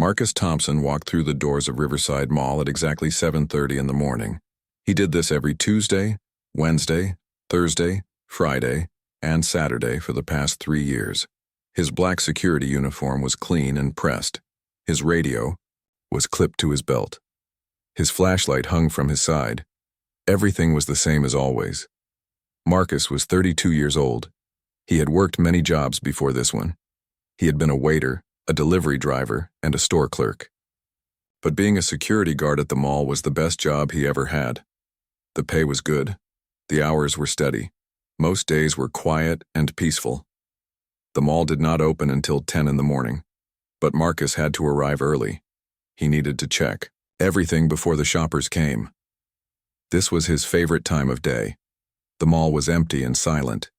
Marcus Thompson walked through the doors of Riverside Mall at exactly 7:30 in the morning. He did this every Tuesday, Wednesday, Thursday, Friday, and Saturday for the past 3 years. His black security uniform was clean and pressed. His radio was clipped to his belt. His flashlight hung from his side. Everything was the same as always. Marcus was 32 years old. He had worked many jobs before this one. He had been a waiter, a delivery driver, and a store clerk. But being a security guard at the mall was the best job he ever had. The pay was good. The hours were steady. Most days were quiet and peaceful. The mall did not open until 10 in the morning, but Marcus had to arrive early. He needed to check everything before the shoppers came. This was his favorite time of day. The mall was empty and silent.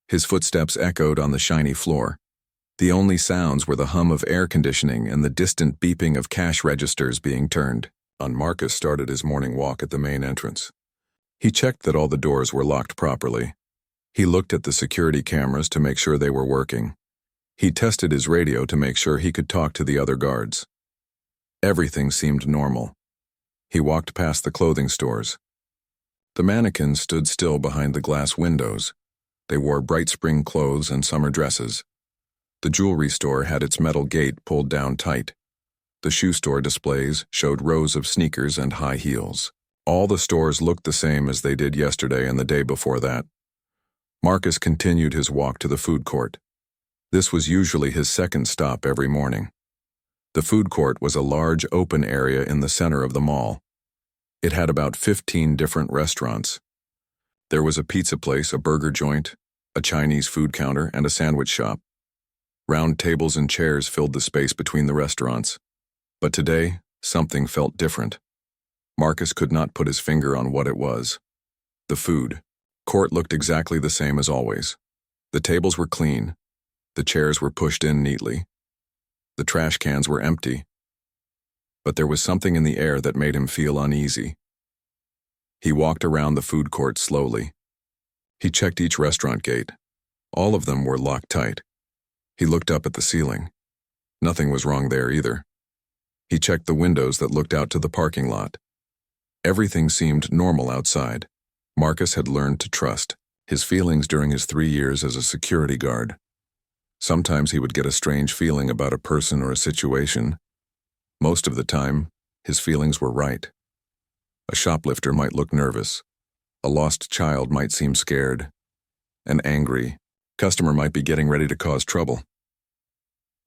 His footsteps echoed on the shiny floor. The only sounds were the hum of air conditioning and the distant beeping of cash registers being turned. Marcus started his morning walk at the main entrance. He checked that all the doors were locked properly. He looked at the security cameras to make sure they were working. He tested his radio to make sure he could talk to the other guards. Everything seemed normal. He walked past the clothing stores. The mannequins stood still behind the glass windows. They wore bright spring clothes and summer dresses. The jewelry store had its metal gate pulled down tight. The shoe store displays showed rows of sneakers and high heels. All the stores looked the same as they did yesterday and the day before that. Marcus continued his walk to the food court. This was usually his second stop every morning. The food court was a large open area in the center of the mall. It had about 15 different restaurants. There was a pizza place, a burger joint, a Chinese food counter, and a sandwich shop. Round tables and chairs filled the space between the restaurants. But today, something felt different. Marcus could not put his finger on what it was. The food court looked exactly the same as always. The tables were clean. The chairs were pushed in neatly. The trash cans were empty. But there was something in the air that made him feel uneasy. He walked around the food court slowly. He checked each restaurant gate. All of them were locked tight. He looked up at the ceiling. Nothing was wrong there either. He checked the windows that looked out to the parking lot. Everything seemed normal outside. Marcus had learned to trust his feelings during his 3 years as a security guard. Sometimes he would get a strange feeling about a person or a situation. Most of the time, his feelings were right. A shoplifter might look nervous. A lost child might seem scared. An angry customer might be getting ready to cause trouble.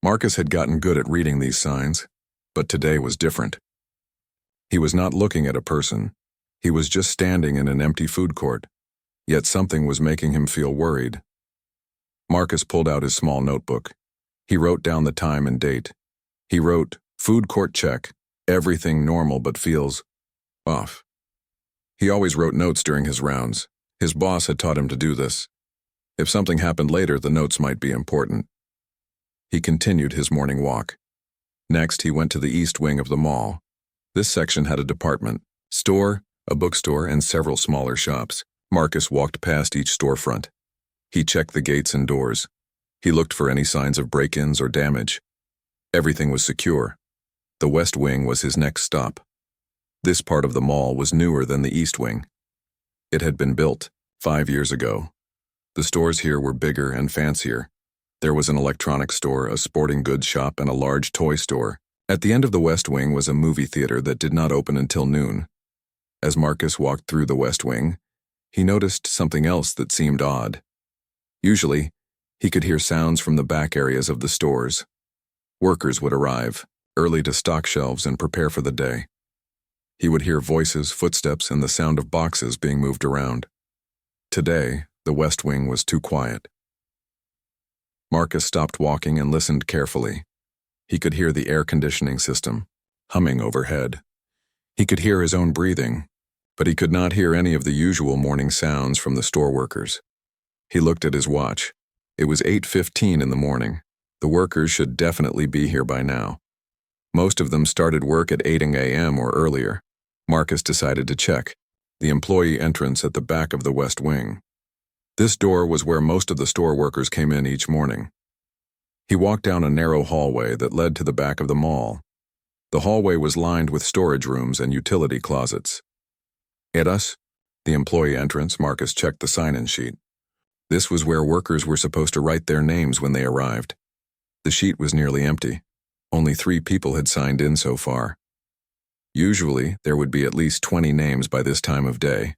Marcus had gotten good at reading these signs, but today was different. He was not looking at a person. He was just standing in an empty food court, yet something was making him feel worried. Marcus pulled out his small notebook. He wrote down the time and date. He wrote, "Food court check. Everything normal but feels off." He always wrote notes during his rounds. His boss had taught him to do this. If something happened later, the notes might be important. He continued his morning walk. Next, he went to the east wing of the mall. This section had a department store, a bookstore, and several smaller shops. Marcus walked past each storefront. He checked the gates and doors. He looked for any signs of break-ins or damage. Everything was secure. The west wing was his next stop. This part of the mall was newer than the east wing. It had been built 5 years ago. The stores here were bigger and fancier. There was an electronics store, a sporting goods shop, and a large toy store. At the end of the west wing was a movie theater that did not open until noon. As Marcus walked through the west wing, he noticed something else that seemed odd. Usually, he could hear sounds from the back areas of the stores. Workers would arrive early to stock shelves and prepare for the day. He would hear voices, footsteps, and the sound of boxes being moved around. Today, the west wing was too quiet. Marcus stopped walking and listened carefully. He could hear the air conditioning system humming overhead. He could hear his own breathing, but he could not hear any of the usual morning sounds from the store workers. He looked at his watch. It was 8:15 in the morning. The workers should definitely be here by now. Most of them started work at 8 a.m. or earlier. Marcus decided to check the employee entrance at the back of the west wing. This door was where most of the store workers came in each morning. He walked down a narrow hallway that led to the back of the mall. The hallway was lined with storage rooms and utility closets. At us, the employee entrance, Marcus checked the sign-in sheet. This was where workers were supposed to write their names when they arrived. The sheet was nearly empty. Only 3 people had signed in so far. Usually, there would be at least 20 names by this time of day.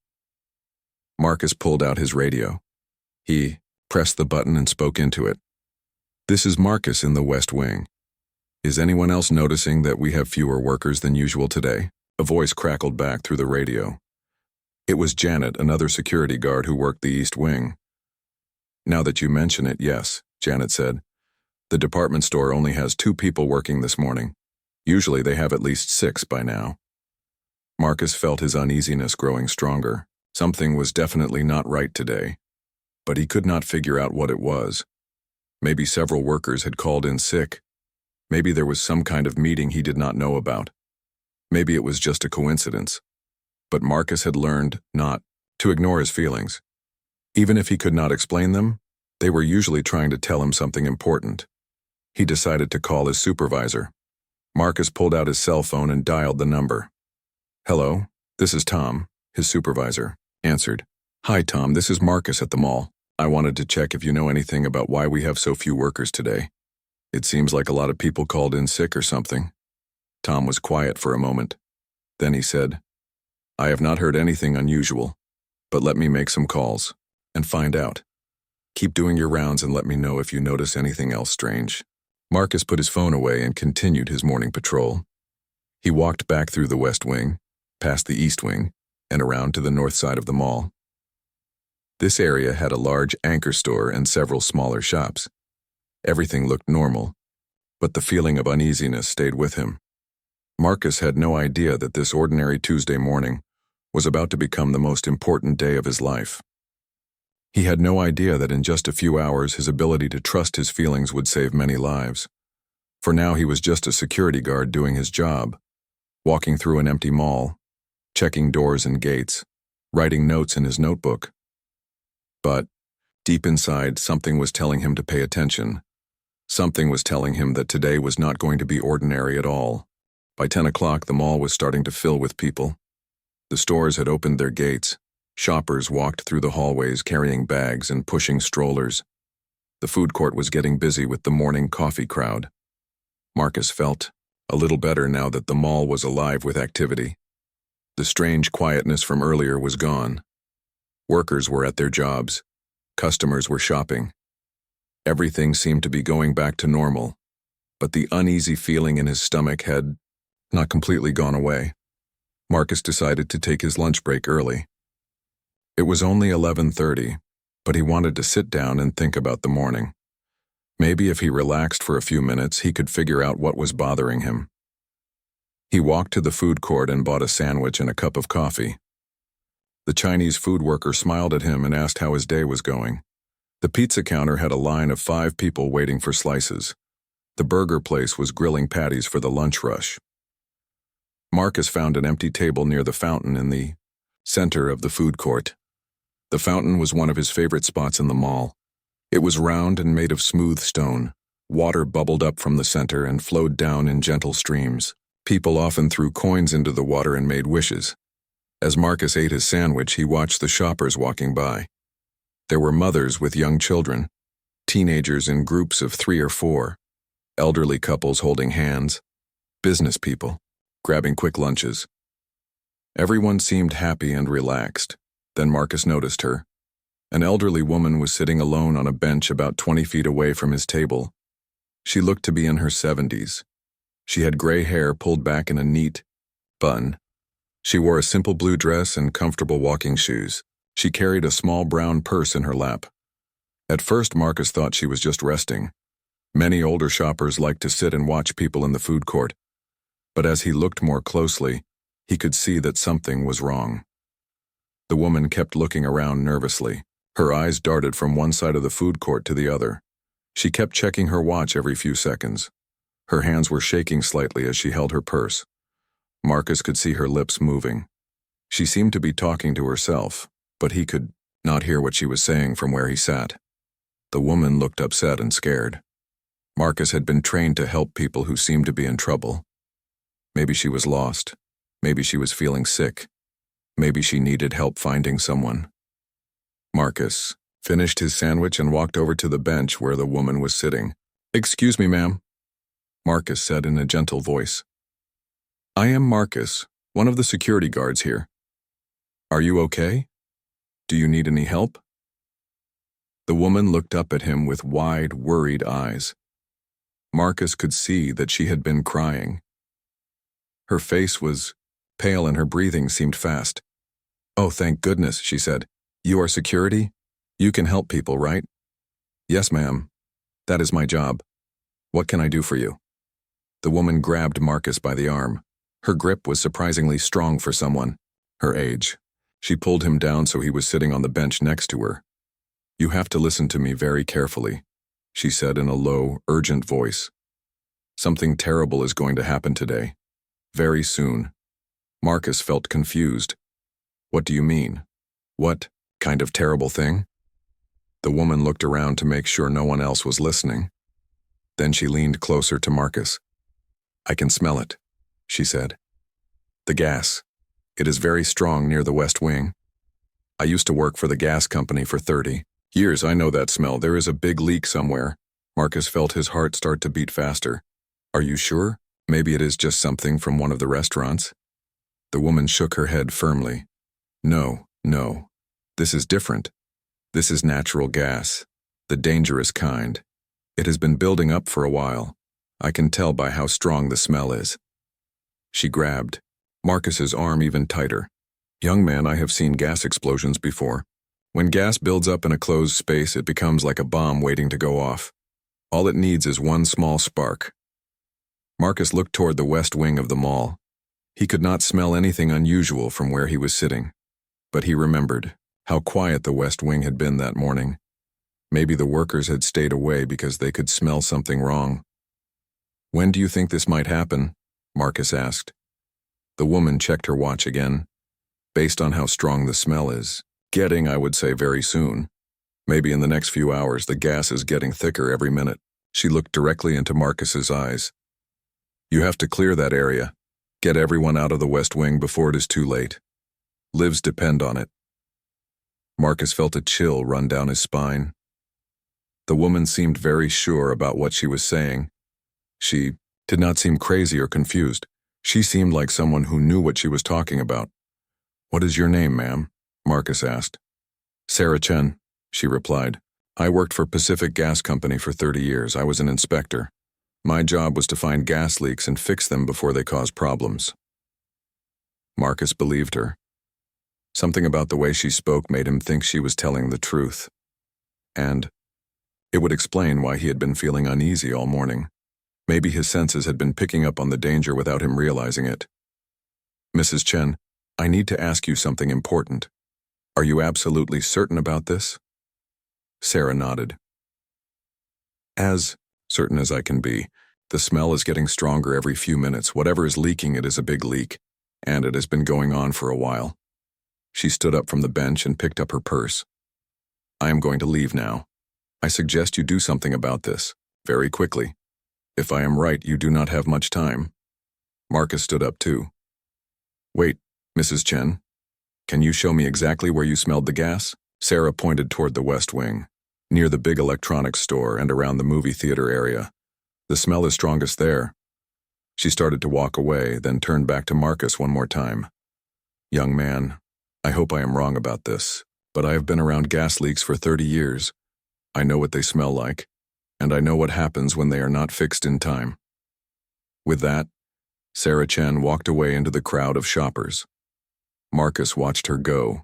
Marcus pulled out his radio. He pressed the button and spoke into it. "This is Marcus in the West Wing. Is anyone else noticing that we have fewer workers than usual today?" A voice crackled back through the radio. It was Janet, another security guard who worked the East Wing. "Now that you mention it, yes," Janet said. "The department store only has 2 people working this morning. Usually they have at least 6 by now." Marcus felt his uneasiness growing stronger. Something was definitely not right today, but he could not figure out what it was. Maybe several workers had called in sick. Maybe there was some kind of meeting he did not know about. Maybe it was just a coincidence. But Marcus had learned not to ignore his feelings. Even if he could not explain them, they were usually trying to tell him something important. He decided to call his supervisor. Marcus pulled out his cell phone and dialed the number. "Hello, this is Tom," his supervisor answered. "Hi Tom, this is Marcus at the mall. I wanted to check if you know anything about why we have so few workers today. It seems like a lot of people called in sick or something." Tom was quiet for a moment. Then he said, "I have not heard anything unusual, but let me make some calls and find out. Keep doing your rounds and let me know if you notice anything else strange." Marcus put his phone away and continued his morning patrol. He walked back through the West Wing, past the East Wing, and around to the north side of the mall. This area had a large anchor store and several smaller shops. Everything looked normal, but the feeling of uneasiness stayed with him. Marcus had no idea that this ordinary Tuesday morning was about to become the most important day of his life. He had no idea that in just a few hours his ability to trust his feelings would save many lives. For now he was just a security guard doing his job, walking through an empty mall, checking doors and gates, writing notes in his notebook. But, deep inside, something was telling him to pay attention. Something was telling him that today was not going to be ordinary at all. By 10 o'clock, the mall was starting to fill with people. The stores had opened their gates. Shoppers walked through the hallways carrying bags and pushing strollers. The food court was getting busy with the morning coffee crowd. Marcus felt a little better now that the mall was alive with activity. The strange quietness from earlier was gone. Workers were at their jobs. Customers were shopping. Everything seemed to be going back to normal, but the uneasy feeling in his stomach had not completely gone away. Marcus decided to take his lunch break early. It was only 11:30, but he wanted to sit down and think about the morning. Maybe if he relaxed for a few minutes, he could figure out what was bothering him. He walked to the food court and bought a sandwich and a cup of coffee. The Chinese food worker smiled at him and asked how his day was going. The pizza counter had a line of 5 people waiting for slices. The burger place was grilling patties for the lunch rush. Marcus found an empty table near the fountain in the center of the food court. The fountain was one of his favorite spots in the mall. It was round and made of smooth stone. Water bubbled up from the center and flowed down in gentle streams. People often threw coins into the water and made wishes. As Marcus ate his sandwich, he watched the shoppers walking by. There were mothers with young children, teenagers in groups of 3 or 4, elderly couples holding hands, business people, grabbing quick lunches. Everyone seemed happy and relaxed. Then Marcus noticed her. An elderly woman was sitting alone on a bench about 20 feet away from his table. She looked to be in her 70s. She had gray hair pulled back in a neat bun. She wore a simple blue dress and comfortable walking shoes. She carried a small brown purse in her lap. At first, Marcus thought she was just resting. Many older shoppers liked to sit and watch people in the food court. But as he looked more closely, he could see that something was wrong. The woman kept looking around nervously. Her eyes darted from one side of the food court to the other. She kept checking her watch every few seconds. Her hands were shaking slightly as she held her purse. Marcus could see her lips moving. She seemed to be talking to herself, but he could not hear what she was saying from where he sat. The woman looked upset and scared. Marcus had been trained to help people who seemed to be in trouble. Maybe she was lost. Maybe she was feeling sick. Maybe she needed help finding someone. Marcus finished his sandwich and walked over to the bench where the woman was sitting. "Excuse me, ma'am," Marcus said in a gentle voice. "I am Marcus, one of the security guards here. Are you okay? Do you need any help?" The woman looked up at him with wide, worried eyes. Marcus could see that she had been crying. Her face was pale and her breathing seemed fast. "Oh, thank goodness," she said. "You are security? You can help people, right?" "Yes, ma'am. That is my job. What can I do for you?" The woman grabbed Marcus by the arm. Her grip was surprisingly strong for someone her age. She pulled him down so he was sitting on the bench next to her. "You have to listen to me very carefully," she said in a low, urgent voice. "Something terrible is going to happen today. Very soon." Marcus felt confused. "What do you mean? What kind of terrible thing?" The woman looked around to make sure no one else was listening. Then she leaned closer to Marcus. "I can smell it," she said. "The gas. It is very strong near the West Wing. I used to work for the gas company for 30 years. I know that smell. There is a big leak somewhere." Marcus felt his heart start to beat faster. "Are you sure? Maybe it is just something from one of the restaurants?" The woman shook her head firmly. No. This is different. This is natural gas, the dangerous kind. It has been building up for a while. I can tell by how strong the smell is." She grabbed Marcus's arm even tighter. "Young man, I have seen gas explosions before. When gas builds up in a closed space, it becomes like a bomb waiting to go off. All it needs is one small spark." Marcus looked toward the west wing of the mall. He could not smell anything unusual from where he was sitting. But he remembered how quiet the West Wing had been that morning. Maybe the workers had stayed away because they could smell something wrong. "When do you think this might happen?" Marcus asked. The woman checked her watch again. "Based on how strong the smell is getting, I would say very soon. Maybe in the next few hours. The gas is getting thicker every minute." She looked directly into Marcus's eyes. "You have to clear that area. Get everyone out of the West Wing before it is too late. Lives depend on it." Marcus felt a chill run down his spine. The woman seemed very sure about what she was saying. She did not seem crazy or confused. She seemed like someone who knew what she was talking about. "What is your name, ma'am?" Marcus asked. "Sarah Chen," she replied. "I worked for Pacific Gas Company for 30 years. I was an inspector. My job was to find gas leaks and fix them before they caused problems." Marcus believed her. Something about the way she spoke made him think she was telling the truth. And it would explain why he had been feeling uneasy all morning. Maybe his senses had been picking up on the danger without him realizing it. "Mrs. Chen, I need to ask you something important. Are you absolutely certain about this?" Sarah nodded. "As certain as I can be. The smell is getting stronger every few minutes. Whatever is leaking, it is a big leak, and it has been going on for a while." She stood up from the bench and picked up her purse. "I am going to leave now. I suggest you do something about this, very quickly. If I am right, you do not have much time." Marcus stood up too. "Wait, Mrs. Chen. Can you show me exactly where you smelled the gas?" Sarah pointed toward the West Wing, near the big electronics store and around the movie theater area. "The smell is strongest there." She started to walk away, then turned back to Marcus one more time. "Young man, I hope I am wrong about this, but I have been around gas leaks for 30 years. I know what they smell like, and I know what happens when they are not fixed in time." With that, Sarah Chen walked away into the crowd of shoppers. Marcus watched her go,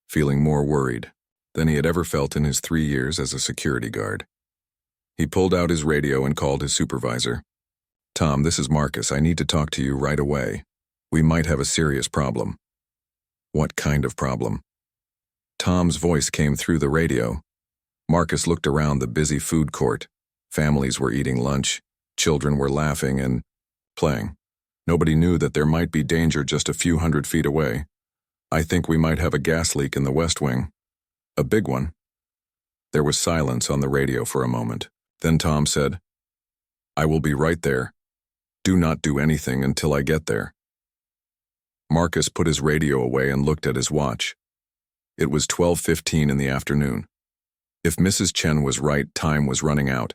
feeling more worried than he had ever felt in his 3 years as a security guard. He pulled out his radio and called his supervisor. "Tom, this is Marcus. I need to talk to you right away. We might have a serious problem." "What kind of problem?" Tom's voice came through the radio. Marcus looked around the busy food court. Families were eating lunch, children were laughing and playing. Nobody knew that there might be danger just a few hundred feet away. "I think we might have a gas leak in the West Wing. A big one." There was silence on the radio for a moment. Then Tom said, I will be right there. Do not do anything until I get there. Marcus put his radio away and looked at his watch. It was 12:15 in the afternoon. If Mrs. Chen was right, time was running out.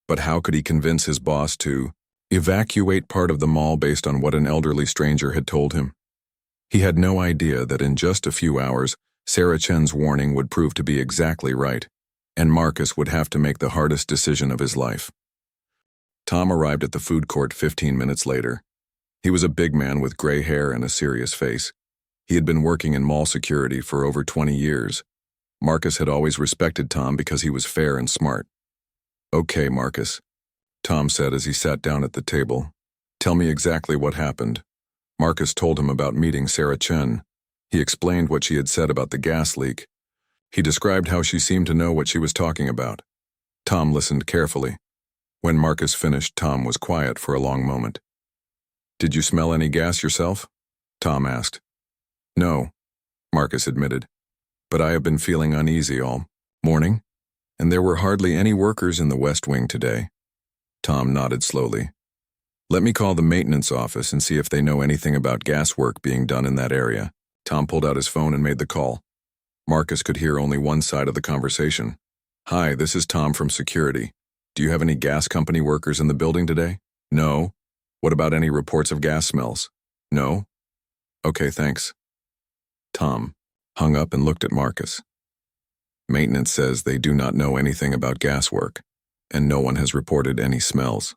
But how could he convince his boss to evacuate part of the mall based on what an elderly stranger had told him? He had no idea that in just a few hours, Sarah Chen's warning would prove to be exactly right, and Marcus would have to make the hardest decision of his life. Tom arrived at the food court 15 minutes later. He was a big man with gray hair and a serious face. He had been working in mall security for over 20 years. Marcus had always respected Tom because he was fair and smart. "Okay, Marcus," Tom said as he sat down at the table. "Tell me exactly what happened." Marcus told him about meeting Sarah Chen. He explained what she had said about the gas leak. He described how she seemed to know what she was talking about. Tom listened carefully. When Marcus finished, Tom was quiet for a long moment. "Did you smell any gas yourself?" Tom asked. "No," Marcus admitted, "but I have been feeling uneasy all morning, and there were hardly any workers in the West Wing today." Tom nodded slowly. "Let me call the maintenance office and see if they know anything about gas work being done in that area." Tom pulled out his phone and made the call. Marcus could hear only one side of the conversation. "Hi, this is Tom from security. Do you have any gas company workers in the building today?" "No." "What about any reports of gas smells?" "No." "Okay, thanks." Tom hung up and looked at Marcus. "Maintenance says they do not know anything about gas work, and no one has reported any smells."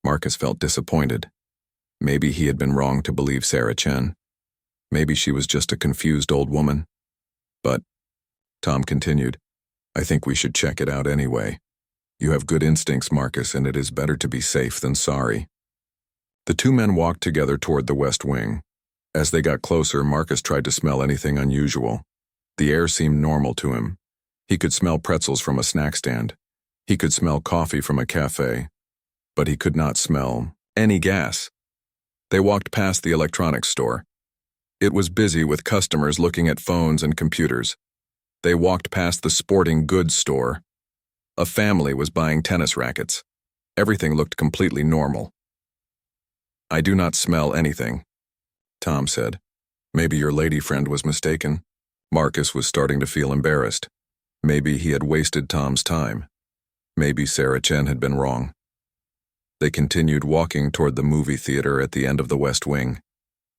Marcus felt disappointed. Maybe he had been wrong to believe Sarah Chen. Maybe she was just a confused old woman. "But," Tom continued, "I think we should check it out anyway. You have good instincts, Marcus, and it is better to be safe than sorry." The two men walked together toward the West Wing. As they got closer, Marcus tried to smell anything unusual. The air seemed normal to him. He could smell pretzels from a snack stand. He could smell coffee from a cafe. But he could not smell any gas. They walked past the electronics store. It was busy with customers looking at phones and computers. They walked past the sporting goods store. A family was buying tennis rackets. Everything looked completely normal. "I do not smell anything," Tom said. Maybe your lady friend was mistaken. Marcus was starting to feel embarrassed. Maybe he had wasted Tom's time. Maybe Sarah Chen had been wrong. They continued walking toward the movie theater at the end of the West Wing.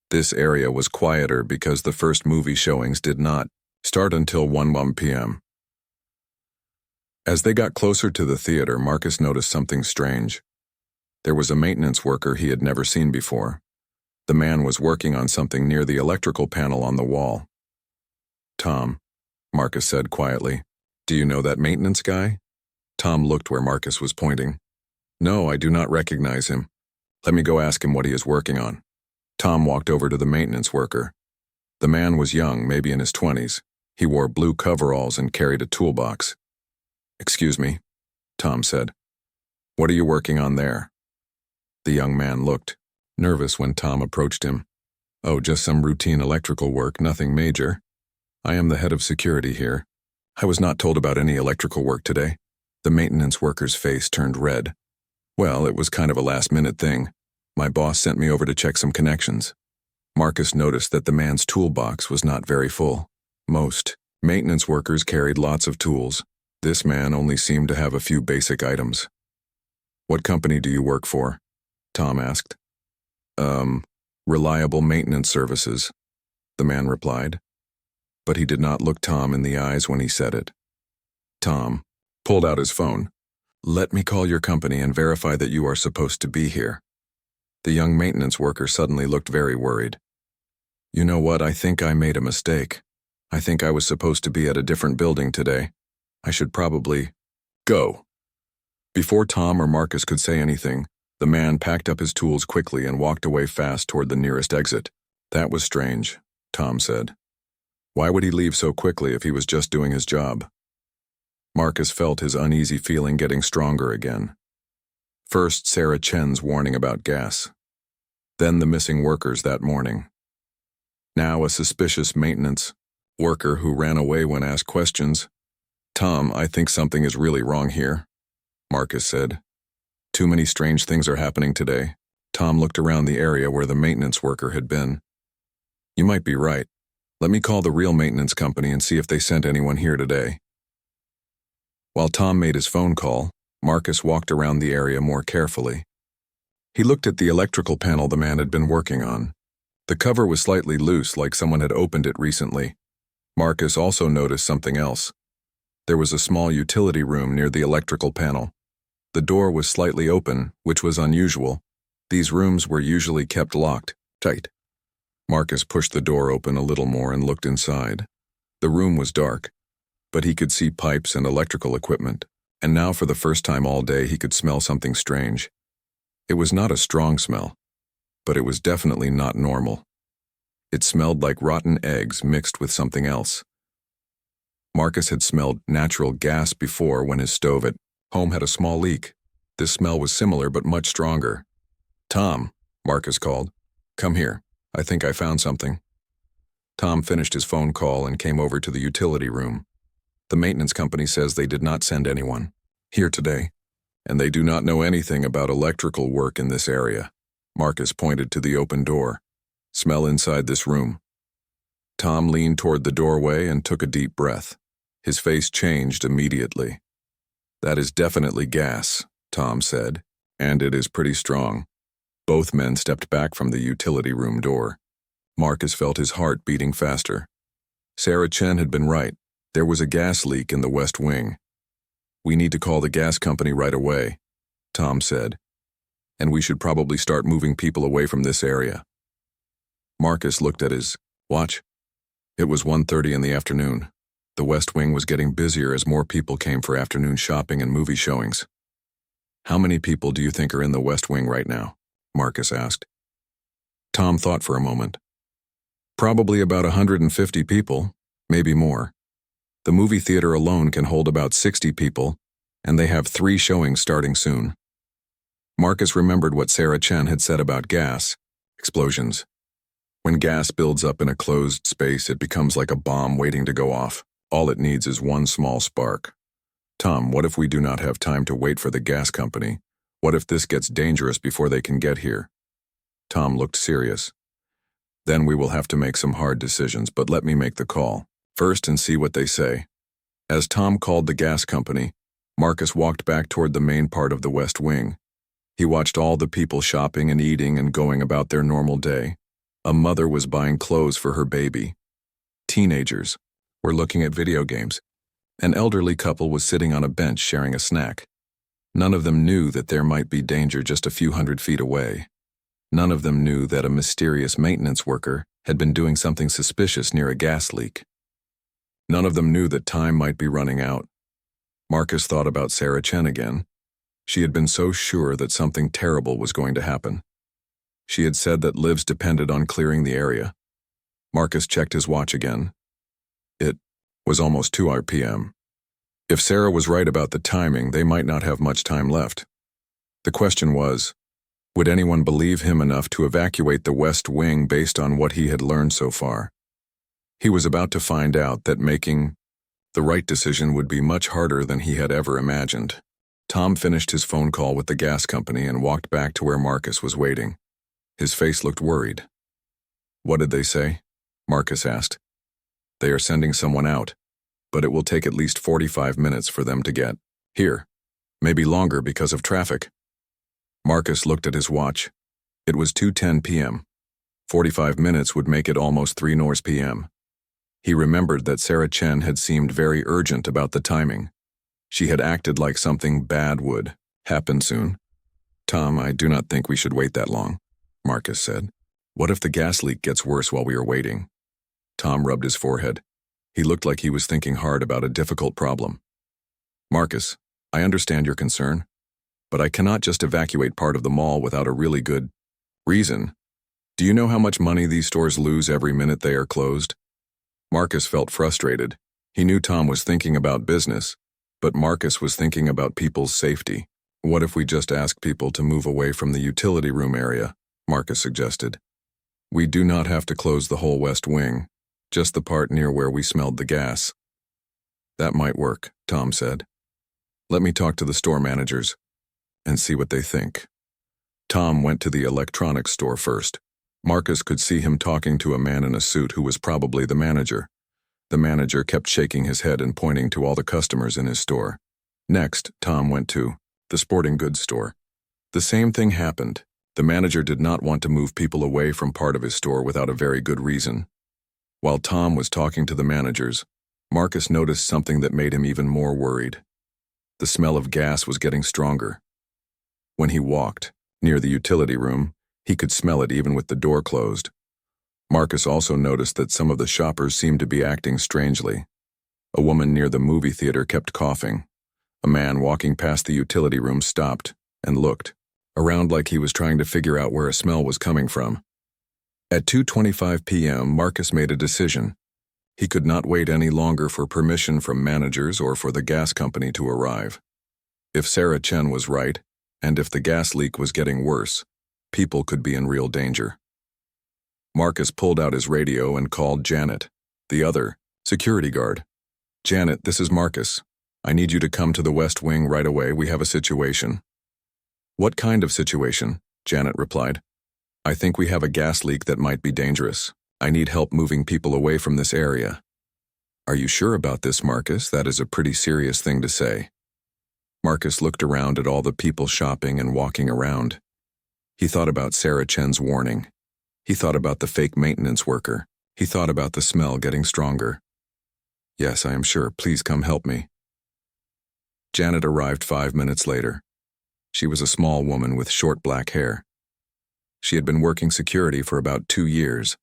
This area was quieter because the first movie showings did not start until 1 p.m. As they got closer to the theater, Marcus noticed something strange. There was a maintenance worker he had never seen before. The man was working on something near the electrical panel on the wall. "Tom," Marcus said quietly, "do you know that maintenance guy?" Tom looked where Marcus was pointing. "No, I do not recognize him. Let me go ask him what he is working on." Tom walked over to the maintenance worker. The man was young, maybe in his 20s. He wore blue coveralls and carried a toolbox. "Excuse me," Tom said. "What are you working on there?" The young man looked nervous when Tom approached him. "Oh, just some routine electrical work, nothing major. I am the head of security here. I was not told about any electrical work today." The maintenance worker's face turned red. "Well, it was kind of a last-minute thing. My boss sent me over to check some connections." Marcus noticed that the man's toolbox was not very full. Most maintenance workers carried lots of tools. This man only seemed to have a few basic items. "What company do you work for?" Tom asked. Reliable maintenance services," the man replied. But he did not look Tom in the eyes when he said it. Tom pulled out his phone. "Let me call your company and verify that you are supposed to be here." The young maintenance worker suddenly looked very worried. "You know what, I think I made a mistake. I think I was supposed to be at a different building today. I should probably go." Before Tom or Marcus could say anything, the man packed up his tools quickly and walked away fast toward the nearest exit. "That was strange," Tom said. "Why would he leave so quickly if he was just doing his job?" Marcus felt his uneasy feeling getting stronger again. First, Sarah Chen's warning about gas. Then the missing workers that morning. Now a suspicious maintenance worker who ran away when asked questions. "Tom, I think something is really wrong here," Marcus said. Too many strange things are happening today. Tom looked around the area where the maintenance worker had been. You might be right. Let me call the real maintenance company and see if they sent anyone here today. While Tom made his phone call, Marcus walked around the area more carefully. He looked at the electrical panel the man had been working on. The cover was slightly loose, like someone had opened it recently. Marcus also noticed something else. There was a small utility room near the electrical panel. The door was slightly open, which was unusual. These rooms were usually kept locked tight. Marcus pushed the door open a little more and looked inside. The room was dark, but he could see pipes and electrical equipment, and now for the first time all day he could smell something strange. It was not a strong smell, but it was definitely not normal. It smelled like rotten eggs mixed with something else. Marcus had smelled natural gas before when his stove at home had a small leak. This smell was similar but much stronger. Tom, Marcus called. Come here. I think I found something. Tom finished his phone call and came over to the utility room. The maintenance company says they did not send anyone here today, and they do not know anything about electrical work in this area. Marcus pointed to the open door. Smell inside this room. Tom leaned toward the doorway and took a deep breath. His face changed immediately. That is definitely gas, Tom said, and it is pretty strong. Both men stepped back from the utility room door. Marcus felt his heart beating faster. Sarah Chen had been right. There was a gas leak in the West Wing. We need to call the gas company right away, Tom said, and we should probably start moving people away from this area. Marcus looked at his watch. It was 1:30 in the afternoon. The West Wing was getting busier as more people came for afternoon shopping and movie showings. How many people do you think are in the West Wing right now? Marcus asked. Tom thought for a moment. Probably about 150 people, maybe more. The movie theater alone can hold about 60 people, and they have 3 showings starting soon. Marcus remembered what Sarah Chen had said about gas explosions. When gas builds up in a closed space, it becomes like a bomb waiting to go off. All it needs is one small spark. Tom, what if we do not have time to wait for the gas company? What if this gets dangerous before they can get here? Tom looked serious. Then we will have to make some hard decisions, but let me make the call first and see what they say. As Tom called the gas company, Marcus walked back toward the main part of the West Wing. He watched all the people shopping and eating and going about their normal day. A mother was buying clothes for her baby. Teenagers were looking at video games. An elderly couple was sitting on a bench sharing a snack. None of them knew that there might be danger just a few hundred feet away. None of them knew that a mysterious maintenance worker had been doing something suspicious near a gas leak. None of them knew that time might be running out. Marcus thought about Sarah Chen again. She had been so sure that something terrible was going to happen. She had said that lives depended on clearing the area. Marcus checked his watch again. It was almost 2 p.m. If Sarah was right about the timing, they might not have much time left. The question was, would anyone believe him enough to evacuate the West Wing based on what he had learned so far? He was about to find out that making the right decision would be much harder than he had ever imagined. Tom finished his phone call with the gas company and walked back to where Marcus was waiting. His face looked worried. What did they say? Marcus asked. They are sending someone out, but it will take at least 45 minutes for them to get here. Maybe longer because of traffic. Marcus looked at his watch. It was 2:10 p.m. 45 minutes would make it almost 3 p.m. He remembered that Sarah Chen had seemed very urgent about the timing. She had acted like something bad would happen soon. Tom, I do not think we should wait that long, Marcus said. What if the gas leak gets worse while we are waiting? Tom rubbed his forehead. He looked like he was thinking hard about a difficult problem. Marcus, I understand your concern, but I cannot just evacuate part of the mall without a really good reason. Do you know how much money these stores lose every minute they are closed? Marcus felt frustrated. He knew Tom was thinking about business, but Marcus was thinking about people's safety. What if we just ask people to move away from the utility room area? Marcus suggested. We do not have to close the whole West Wing, just the part near where we smelled the gas. That might work, Tom said. Let me talk to the store managers. and see what they think. Tom went to the electronics store first. Marcus could see him talking to a man in a suit who was probably the manager. The manager kept shaking his head and pointing to all the customers in his store. Next, Tom went to the sporting goods store. The same thing happened. The manager did not want to move people away from part of his store without a very good reason. While Tom was talking to the managers, Marcus noticed something that made him even more worried. The smell of gas was getting stronger. When he walked near the utility room, he could smell it even with the door closed. Marcus also noticed that some of the shoppers seemed to be acting strangely. A woman near the movie theater kept coughing. A man walking past the utility room stopped and looked around like he was trying to figure out where a smell was coming from. At 2:25 p.m., Marcus made a decision. He could not wait any longer for permission from managers or for the gas company to arrive. If Sarah Chen was right, and if the gas leak was getting worse, people could be in real danger. Marcus pulled out his radio and called Janet, the other security guard. "Janet, this is Marcus. I need you to come to the West Wing right away. We have a situation." "What kind of situation?" Janet replied. "I think we have a gas leak that might be dangerous. I need help moving people away from this area." "Are you sure about this, Marcus? That is a pretty serious thing to say." Marcus looked around at all the people shopping and walking around. He thought about Sarah Chen's warning. He thought about the fake maintenance worker. He thought about the smell getting stronger. "Yes, I am sure. Please come help me." Janet arrived 5 minutes later. She was a small woman with short black hair. She had been working security for about 2 years.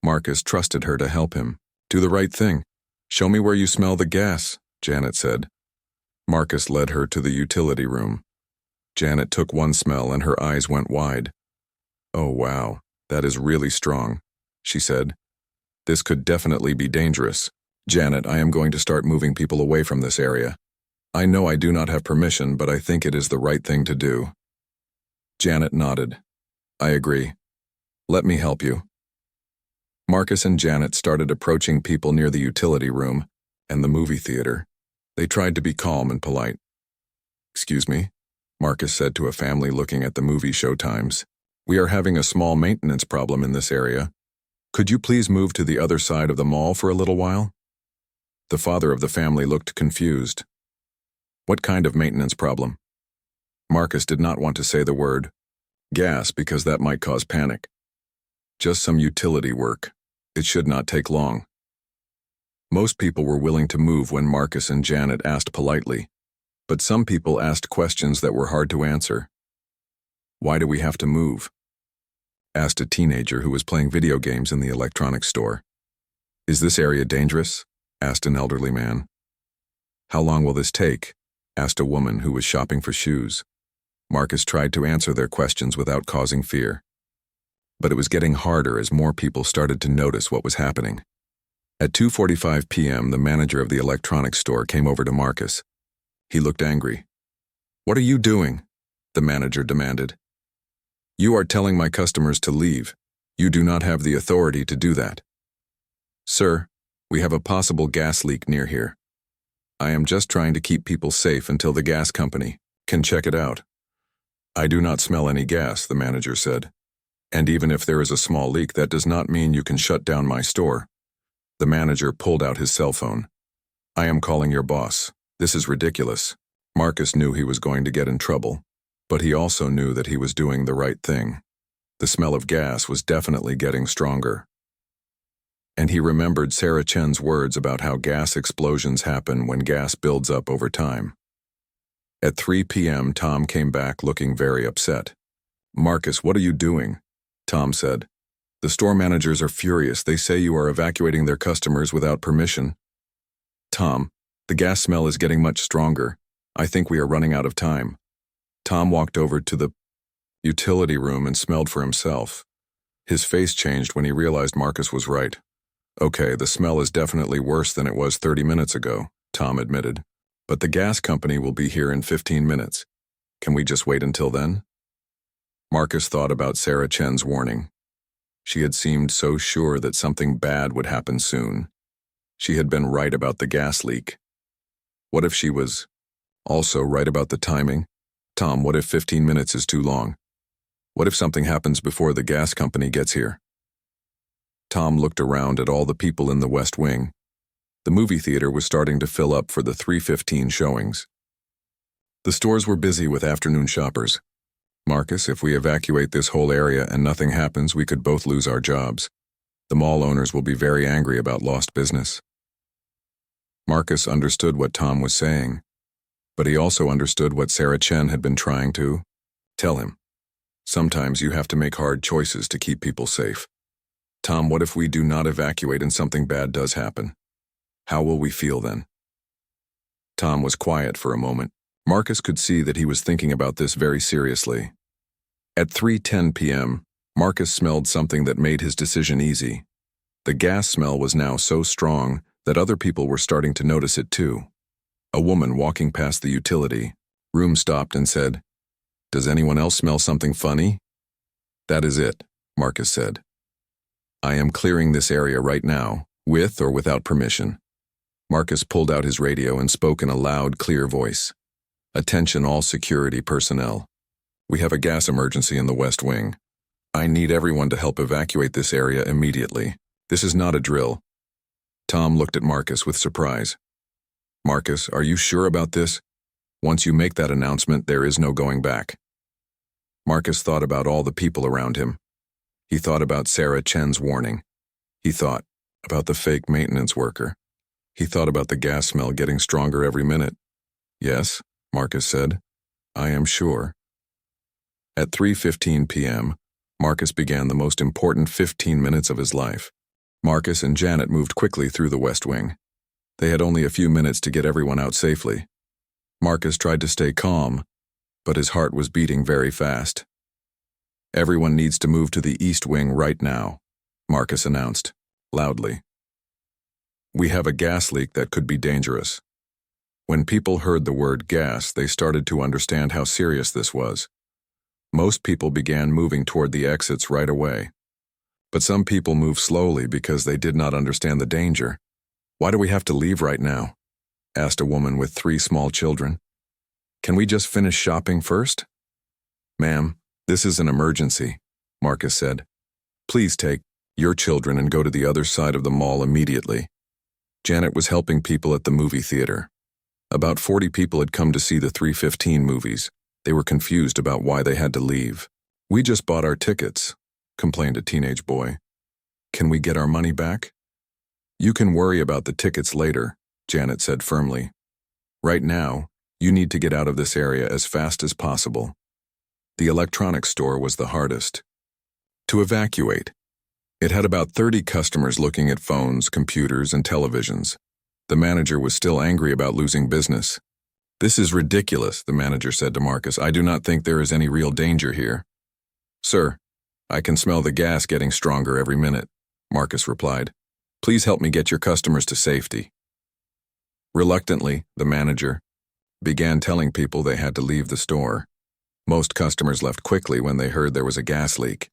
Marcus trusted her to help him. "Do the right thing. Show me where you smell the gas," Janet said. Marcus led her to the utility room. Janet took one smell and her eyes went wide. "Oh wow, that is really strong," she said. "This could definitely be dangerous. Janet, I am going to start moving people away from this area. I know I do not have permission, but I think it is the right thing to do." Janet nodded. "I agree. Let me help you." Marcus and Janet started approaching people near the utility room and the movie theater. They tried to be calm and polite. "Excuse me," Marcus said to a family looking at the movie show times. "We are having a small maintenance problem in this area. Could you please move to the other side of the mall for a little while?" The father of the family looked confused. "What kind of maintenance problem?" Marcus did not want to say the word gas because that might cause panic. "Just some utility work. It should not take long." Most people were willing to move when Marcus and Janet asked politely, but some people asked questions that were hard to answer. "Why do we have to move?" asked a teenager who was playing video games in the electronics store. "Is this area dangerous?" asked an elderly man. "How long will this take?" asked a woman who was shopping for shoes. Marcus tried to answer their questions without causing fear. But it was getting harder as more people started to notice what was happening. At 2:45 p.m., the manager of the electronics store came over to Marcus. He looked angry. "What are you doing?" the manager demanded. "You are telling my customers to leave. You do not have the authority to do that." "Sir, we have a possible gas leak near here. I am just trying to keep people safe until the gas company can check it out." "I do not smell any gas," the manager said. "And even if there is a small leak, that does not mean you can shut down my store." The manager pulled out his cell phone. "I am calling your boss. This is ridiculous." Marcus knew he was going to get in trouble, but he also knew that he was doing the right thing. The smell of gas was definitely getting stronger. And he remembered Sarah Chen's words about how gas explosions happen when gas builds up over time. At 3 p.m., Tom came back looking very upset. "Marcus, what are you doing?" Tom said. "The store managers are furious. They say you are evacuating their customers without permission." "Tom, the gas smell is getting much stronger. I think we are running out of time." Tom walked over to the utility room and smelled for himself. His face changed when he realized Marcus was right. "Okay, the smell is definitely worse than it was 30 minutes ago," Tom admitted. "But the gas company will be here in 15 minutes. Can we just wait until then?" Marcus thought about Sarah Chen's warning. She had seemed so sure that something bad would happen soon. She had been right about the gas leak. What if she was also right about the timing? Tom, what if 15 minutes is too long? What if something happens before the gas company gets here? Tom looked around at all the people in the West Wing. The movie theater was starting to fill up for the 3:15 showings. The stores were busy with afternoon shoppers. Marcus, if we evacuate this whole area and nothing happens, we could both lose our jobs. The mall owners will be very angry about lost business. Marcus understood what Tom was saying, but he also understood what Sarah Chen had been trying to tell him. Sometimes you have to make hard choices to keep people safe. Tom, what if we do not evacuate and something bad does happen? How will we feel then? Tom was quiet for a moment. Marcus could see that he was thinking about this very seriously. At 3:10 p.m., Marcus smelled something that made his decision easy. The gas smell was now so strong that other people were starting to notice it too. A woman walking past the utility room stopped and said, "Does anyone else smell something funny?" "That is it," Marcus said. "I am clearing this area right now, with or without permission." Marcus pulled out his radio and spoke in a loud, clear voice. "Attention all security personnel. We have a gas emergency in the West Wing. I need everyone to help evacuate this area immediately. This is not a drill." Tom looked at Marcus with surprise. "Marcus, are you sure about this? Once you make that announcement, there is no going back." Marcus thought about all the people around him. He thought about Sarah Chen's warning. He thought about the fake maintenance worker. He thought about the gas smell getting stronger every minute. "Yes," Marcus said, "I am sure." At 3:15 p.m., Marcus began the most important 15 minutes of his life. Marcus and Janet moved quickly through the West Wing. They had only a few minutes to get everyone out safely. Marcus tried to stay calm, but his heart was beating very fast. "Everyone needs to move to the East Wing right now," Marcus announced, loudly. "We have a gas leak that could be dangerous." When people heard the word gas, they started to understand how serious this was. Most people began moving toward the exits right away. But some people moved slowly because they did not understand the danger. "Why do we have to leave right now?" asked a woman with 3 small children. "Can we just finish shopping first?" "Ma'am, this is an emergency," Marcus said. "Please take your children and go to the other side of the mall immediately." Janet was helping people at the movie theater. About 40 people had come to see the 3:15 movies. They were confused about why they had to leave. "We just bought our tickets," complained a teenage boy. "Can we get our money back?" "You can worry about the tickets later," Janet said firmly. "Right now, you need to get out of this area as fast as possible." The electronics store was the hardest to evacuate. It had about 30 customers looking at phones, computers, and televisions. The manager was still angry about losing business. "This is ridiculous," the manager said to Marcus. "I do not think there is any real danger here." "Sir, I can smell the gas getting stronger every minute," Marcus replied. "Please help me get your customers to safety." Reluctantly, the manager began telling people they had to leave the store. Most customers left quickly when they heard there was a gas leak,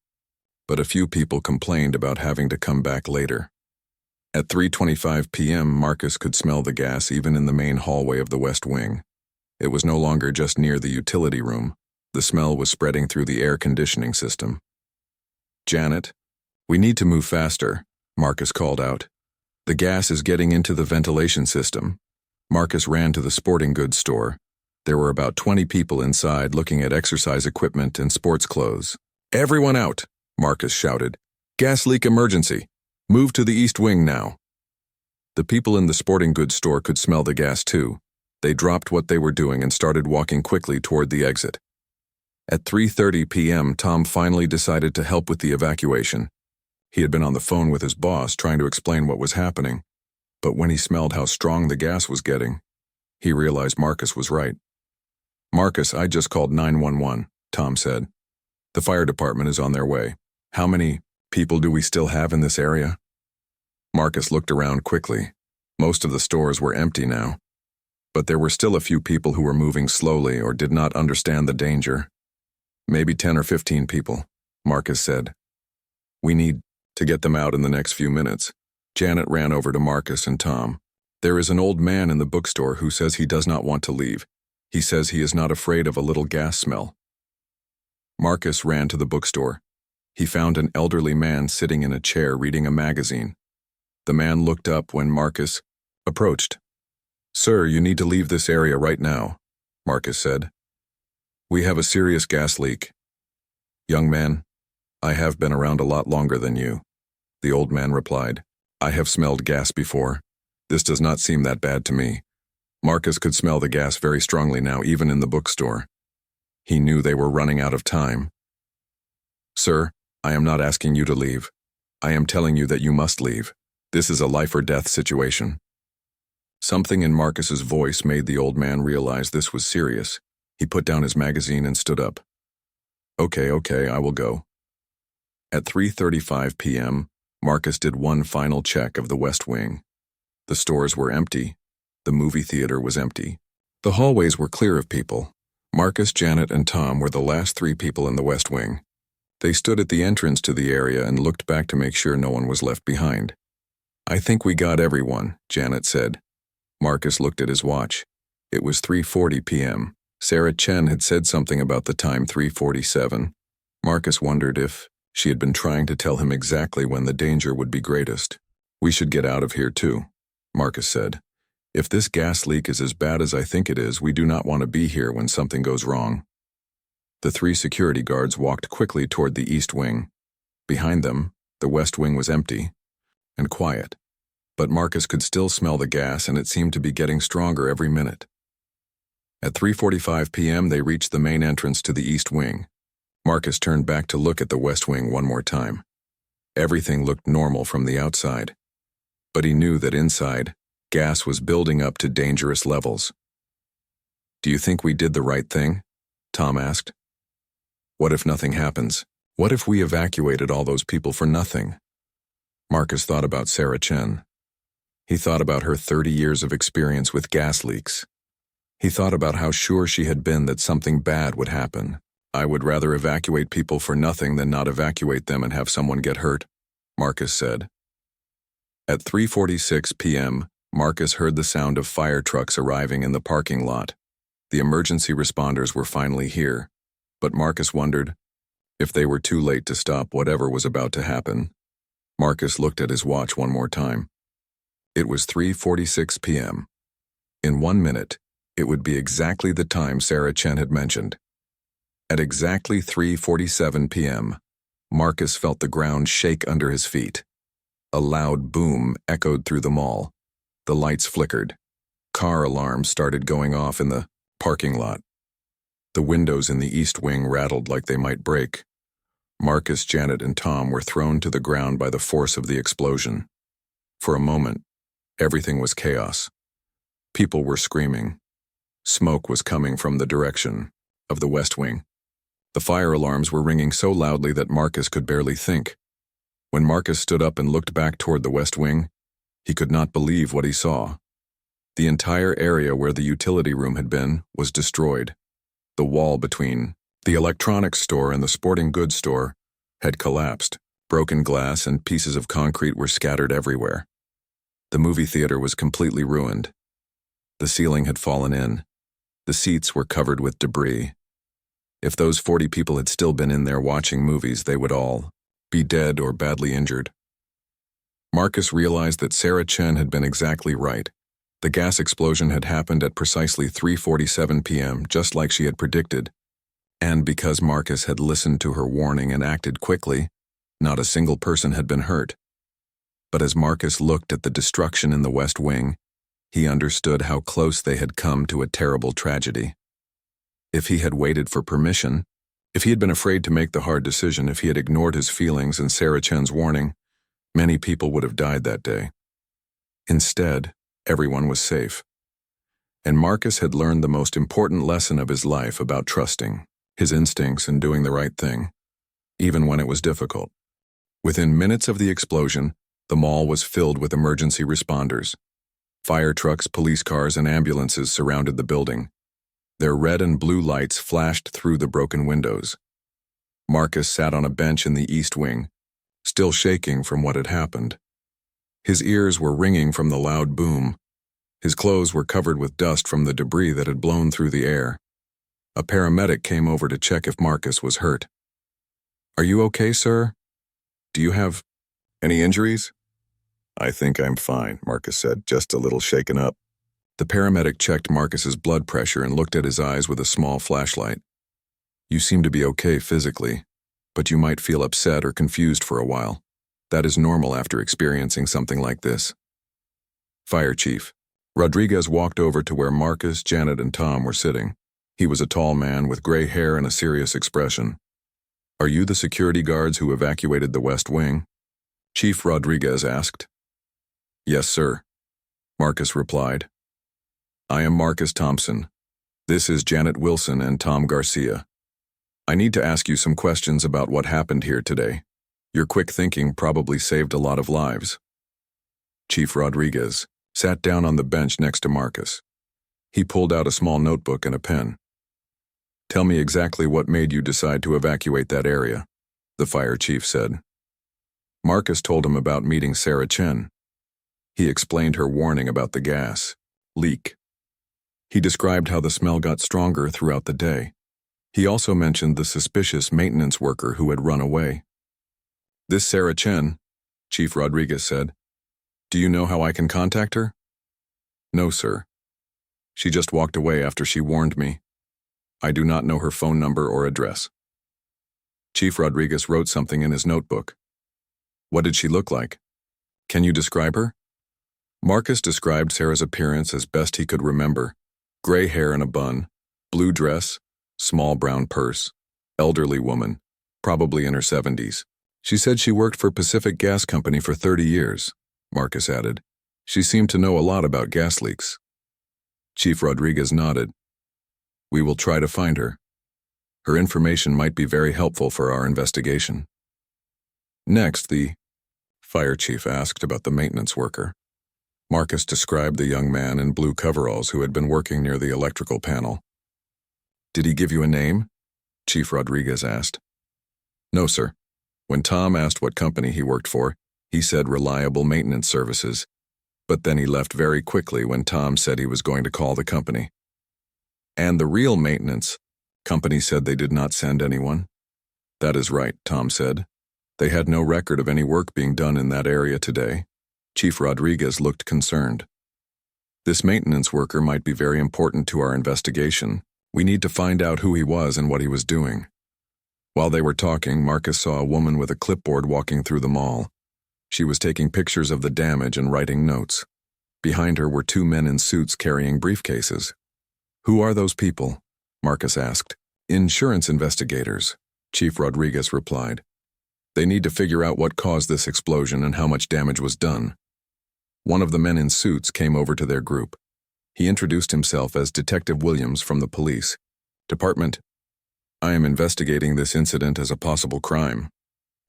but a few people complained about having to come back later. At 3:25 p.m., Marcus could smell the gas even in the main hallway of the West Wing. It was no longer just near the utility room. The smell was spreading through the air conditioning system. "Janet, we need to move faster," Marcus called out. "The gas is getting into the ventilation system." Marcus ran to the sporting goods store. There were about 20 people inside looking at exercise equipment and sports clothes. "Everyone out," Marcus shouted. "Gas leak emergency. Move to the East Wing now." The people in the sporting goods store could smell the gas too. They dropped what they were doing and started walking quickly toward the exit. At 3:30 p.m., Tom finally decided to help with the evacuation. He had been on the phone with his boss trying to explain what was happening, but when he smelled how strong the gas was getting, he realized Marcus was right. "Marcus, I just called 911, Tom said. "The fire department is on their way. How many people do we still have in this area?" Marcus looked around quickly. Most of the stores were empty now, but there were still a few people who were moving slowly or did not understand the danger. "Maybe 10 or 15 people," Marcus said. "We need to get them out in the next few minutes." Janet ran over to Marcus and Tom. "There is an old man in the bookstore who says he does not want to leave. He says he is not afraid of a little gas smell. Marcus ran to the bookstore. He found an elderly man sitting in a chair reading a magazine. The man looked up when Marcus approached. "Sir, you need to leave this area right now," Marcus said. "We have a serious gas leak." "Young man, I have been around a lot longer than you," the old man replied. "I have smelled gas before. This does not seem that bad to me." Marcus could smell the gas very strongly now, even in the bookstore. He knew they were running out of time. "Sir, I am not asking you to leave. I am telling you that you must leave. This is a life or death situation." Something in Marcus's voice made the old man realize this was serious. He put down his magazine and stood up. Okay, I will go." At 3:35 p.m., Marcus did one final check of the West Wing. The stores were empty. The movie theater was empty. The hallways were clear of people. Marcus, Janet, and Tom were the last three people in the West Wing. They stood at the entrance to the area and looked back to make sure no one was left behind. "I think we got everyone," Janet said. Marcus looked at his watch. It was 3:40 p.m. Sarah Chen had said something about the time 3:47. Marcus wondered if she had been trying to tell him exactly when the danger would be greatest. "We should get out of here too," Marcus said. "If this gas leak is as bad as I think it is, we do not want to be here when something goes wrong." The three security guards walked quickly toward the East Wing. Behind them, the West Wing was empty and quiet, but Marcus could still smell the gas, and it seemed to be getting stronger every minute. At 3:45 p.m., they reached the main entrance to the East Wing. Marcus turned back to look at the West Wing one more time. Everything looked normal from the outside, but he knew that inside, gas was building up to dangerous levels. "Do you think we did the right thing?" Tom asked. "What if nothing happens? What if we evacuated all those people for nothing?" Marcus thought about Sarah Chen. He thought about her 30 years of experience with gas leaks. He thought about how sure she had been that something bad would happen. "I would rather evacuate people for nothing than not evacuate them and have someone get hurt," Marcus said. At 3:46 p.m., Marcus heard the sound of fire trucks arriving in the parking lot. The emergency responders were finally here, but Marcus wondered if they were too late to stop whatever was about to happen. Marcus looked at his watch one more time. It was 3:46 p.m. In 1 minute, it would be exactly the time Sarah Chen had mentioned. At exactly 3:47 p.m., Marcus felt the ground shake under his feet. A loud boom echoed through the mall. The lights flickered. Car alarms started going off in the parking lot. The windows in the East Wing rattled like they might break. Marcus, Janet, and Tom were thrown to the ground by the force of the explosion. For a moment, everything was chaos. People were screaming. Smoke was coming from the direction of the West Wing. The fire alarms were ringing so loudly that Marcus could barely think. When Marcus stood up and looked back toward the West Wing, he could not believe what he saw. The entire area where the utility room had been was destroyed. The wall between the electronics store and the sporting goods store had collapsed. Broken glass and pieces of concrete were scattered everywhere. The movie theater was completely ruined. The ceiling had fallen in. The seats were covered with debris. If those 40 people had still been in there watching movies, they would all be dead or badly injured. Marcus realized that Sarah Chen had been exactly right. The gas explosion had happened at precisely 3:47 p.m., just like she had predicted. And because Marcus had listened to her warning and acted quickly, not a single person had been hurt. But as Marcus looked at the destruction in the West Wing, he understood how close they had come to a terrible tragedy. If he had waited for permission, if he had been afraid to make the hard decision, if he had ignored his feelings and Sarah Chen's warning, many people would have died that day. Instead, everyone was safe. And Marcus had learned the most important lesson of his life about trusting his instincts and doing the right thing, even when it was difficult. Within minutes of the explosion, the mall was filled with emergency responders. Fire trucks, police cars, and ambulances surrounded the building. Their red and blue lights flashed through the broken windows. Marcus sat on a bench in the East Wing, still shaking from what had happened. His ears were ringing from the loud boom. His clothes were covered with dust from the debris that had blown through the air. A paramedic came over to check if Marcus was hurt. "Are you okay, sir? Do you have any injuries?" "I think I'm fine," Marcus said, "just a little shaken up." The paramedic checked Marcus's blood pressure and looked at his eyes with a small flashlight. "You seem to be okay physically, but you might feel upset or confused for a while. That is normal after experiencing something like this." Fire Chief Rodriguez walked over to where Marcus, Janet, and Tom were sitting. He was a tall man with gray hair and a serious expression. "Are you the security guards who evacuated the West Wing?" Chief Rodriguez asked. "Yes, sir," Marcus replied. "I am Marcus Thompson. This is Janet Wilson and Tom Garcia. I need to ask you some questions about what happened here today. Your quick thinking probably saved a lot of lives." Chief Rodriguez sat down on the bench next to Marcus. He pulled out a small notebook and a pen. "Tell me exactly what made you decide to evacuate that area," the fire chief said. Marcus told him about meeting Sarah Chen. He explained her warning about the gas leak. He described how the smell got stronger throughout the day. He also mentioned the suspicious maintenance worker who had run away. "This Sarah Chen," Chief Rodriguez said. "Do you know how I can contact her?" "No, sir. She just walked away after she warned me. I do not know her phone number or address." Chief Rodriguez wrote something in his notebook. "What did she look like? Can you describe her?" Marcus described Sarah's appearance as best he could remember. Gray hair in a bun, blue dress, small brown purse, elderly woman, probably in her 70s. "She said she worked for Pacific Gas Company for 30 years, Marcus added. "She seemed to know a lot about gas leaks." Chief Rodriguez nodded. "We will try to find her. Her information might be very helpful for our investigation." Next, the fire chief asked about the maintenance worker. Marcus described the young man in blue coveralls who had been working near the electrical panel. "Did he give you a name?" Chief Rodriguez asked. "No, sir. When Tom asked what company he worked for, he said Reliable Maintenance Services, but then he left very quickly when Tom said he was going to call the company." "And the real maintenance company said they did not send anyone?" "That is right," Tom said. "They had no record of any work being done in that area today." Chief Rodriguez looked concerned. "This maintenance worker might be very important to our investigation. We need to find out who he was and what he was doing." While they were talking, Marcus saw a woman with a clipboard walking through the mall. She was taking pictures of the damage and writing notes. Behind her were two men in suits carrying briefcases. "Who are those people?" Marcus asked. "Insurance investigators," Chief Rodriguez replied. "They need to figure out what caused this explosion and how much damage was done." One of the men in suits came over to their group. He introduced himself as Detective Williams from the police department. "I am investigating this incident as a possible crime,"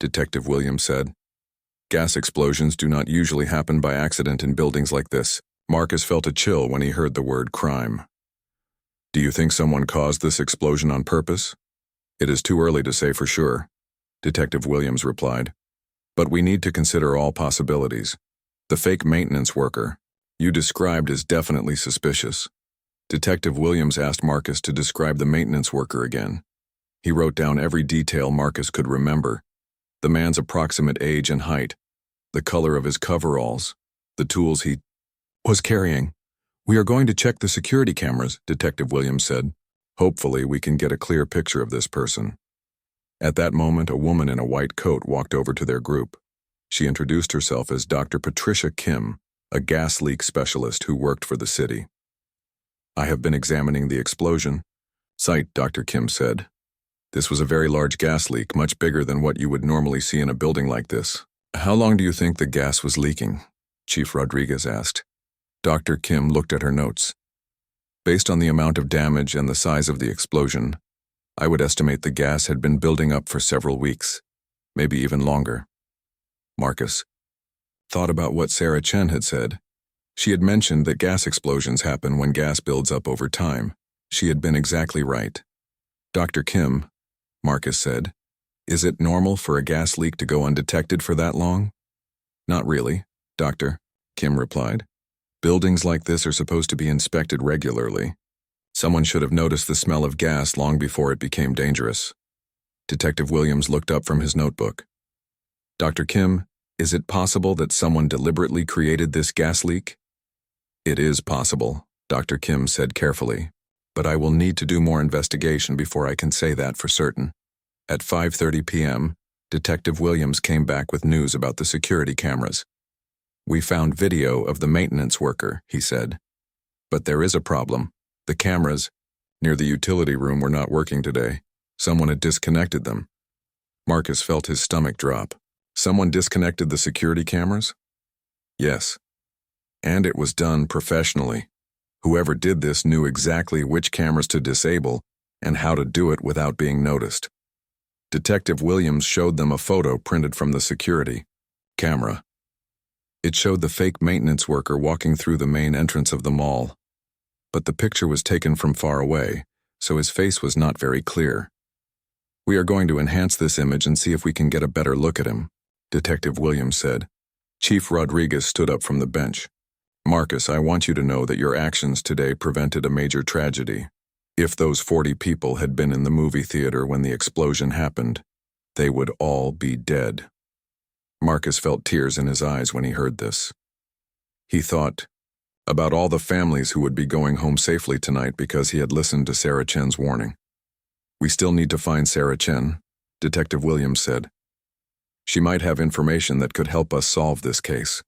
Detective Williams said. "Gas explosions do not usually happen by accident in buildings like this." Marcus felt a chill when he heard the word crime. "Do you think someone caused this explosion on purpose?" "It is too early to say for sure," Detective Williams replied. "But we need to consider all possibilities. The fake maintenance worker you described is definitely suspicious." Detective Williams asked Marcus to describe the maintenance worker again. He wrote down every detail Marcus could remember: the man's approximate age and height, the color of his coveralls, the tools he was carrying. "We are going to check the security cameras," Detective Williams said. "Hopefully we can get a clear picture of this person." At that moment, a woman in a white coat walked over to their group. She introduced herself as Dr. Patricia Kim, a gas leak specialist who worked for the city. "I have been examining the explosion site," Dr. Kim said. "This was a very large gas leak, much bigger than what you would normally see in a building like this." "How long do you think the gas was leaking?" Chief Rodriguez asked. Dr. Kim looked at her notes. "Based on the amount of damage and the size of the explosion, I would estimate the gas had been building up for several weeks, maybe even longer." Marcus thought about what Sarah Chen had said. She had mentioned that gas explosions happen when gas builds up over time. She had been exactly right. "Dr. Kim," Marcus said, "is it normal for a gas leak to go undetected for that long?" "Not really, Doctor," Kim replied. Buildings like this are supposed to be inspected regularly. Someone should have noticed the smell of gas long before it became dangerous. Detective Williams looked up from his notebook. Dr. Kim, is it possible that someone deliberately created this gas leak? It is possible, Dr. Kim said carefully, but I will need to do more investigation before I can say that for certain. At 5:30 p.m., Detective Williams came back with news about the security cameras. We found video of the maintenance worker, he said. But there is a problem. The cameras near the utility room were not working today. Someone had disconnected them. Marcus felt his stomach drop. Someone disconnected the security cameras? Yes. And it was done professionally. Whoever did this knew exactly which cameras to disable and how to do it without being noticed. Detective Williams showed them a photo printed from the security camera. It showed the fake maintenance worker walking through the main entrance of the mall. But the picture was taken from far away, so his face was not very clear. We are going to enhance this image and see if we can get a better look at him, Detective Williams said. Chief Rodriguez stood up from the bench. Marcus, I want you to know that your actions today prevented a major tragedy. If those 40 people had been in the movie theater when the explosion happened, they would all be dead. Marcus felt tears in his eyes when he heard this. He thought about all the families who would be going home safely tonight because he had listened to Sarah Chen's warning. We still need to find Sarah Chen, Detective Williams said. She might have information that could help us solve this case.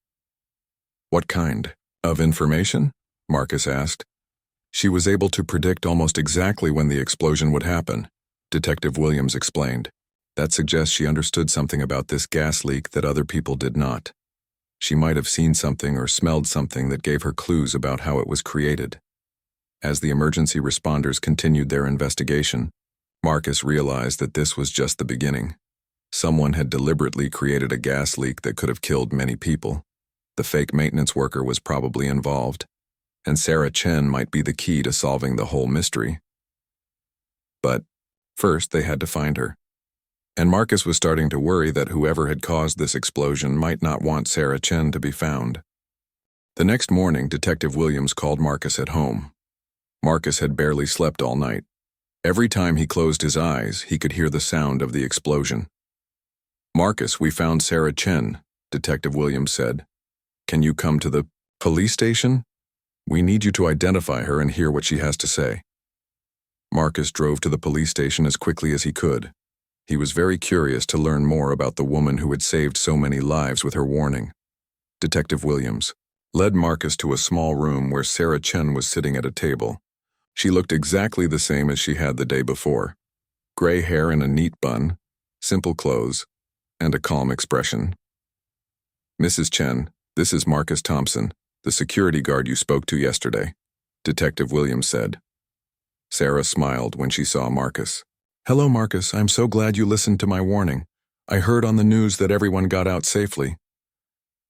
What kind of information? Marcus asked. She was able to predict almost exactly when the explosion would happen, Detective Williams explained. That suggests she understood something about this gas leak that other people did not. She might have seen something or smelled something that gave her clues about how it was created. As the emergency responders continued their investigation, Marcus realized that this was just the beginning. Someone had deliberately created a gas leak that could have killed many people. The fake maintenance worker was probably involved, and Sarah Chen might be the key to solving the whole mystery. But first they had to find her. And Marcus was starting to worry that whoever had caused this explosion might not want Sarah Chen to be found. The next morning, Detective Williams called Marcus at home. Marcus had barely slept all night. Every time he closed his eyes, he could hear the sound of the explosion. Marcus, we found Sarah Chen, Detective Williams said. Can you come to the police station? We need you to identify her and hear what she has to say. Marcus drove to the police station as quickly as he could. He was very curious to learn more about the woman who had saved so many lives with her warning. Detective Williams led Marcus to a small room where Sarah Chen was sitting at a table. She looked exactly the same as she had the day before. Gray hair in a neat bun, simple clothes, and a calm expression. Mrs. Chen, this is Marcus Thompson, the security guard you spoke to yesterday, Detective Williams said. Sarah smiled when she saw Marcus. Hello, Marcus. I'm so glad you listened to my warning. I heard on the news that everyone got out safely.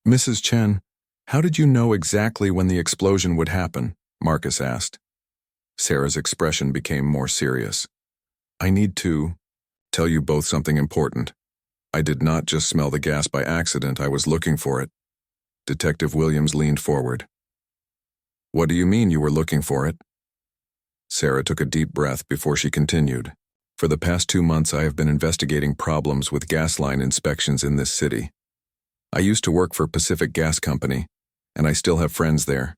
Mrs. Chen, how did you know exactly when the explosion would happen? Marcus asked. Sarah's expression became more serious. I need to tell you both something important. I did not just smell the gas by accident. I was looking for it. Detective Williams leaned forward. What do you mean you were looking for it? Sarah took a deep breath before she continued. For the past 2 months, I have been investigating problems with gas line inspections in this city. I used to work for Pacific Gas Company, and I still have friends there.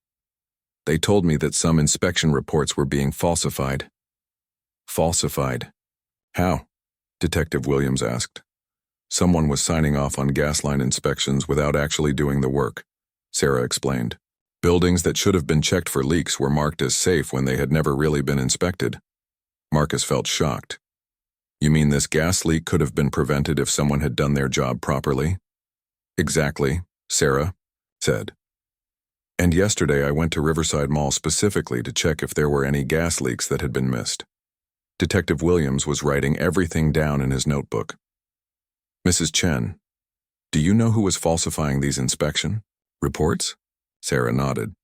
They told me that some inspection reports were being falsified. Falsified? How? Detective Williams asked. Someone was signing off on gas line inspections without actually doing the work, Sarah explained. Buildings that should have been checked for leaks were marked as safe when they had never really been inspected. Marcus felt shocked. You mean this gas leak could have been prevented if someone had done their job properly? Exactly, Sarah said. And yesterday I went to Riverside Mall specifically to check if there were any gas leaks that had been missed. Detective Williams was writing everything down in his notebook. Mrs. Chen, do you know who was falsifying these inspection reports? Sarah nodded.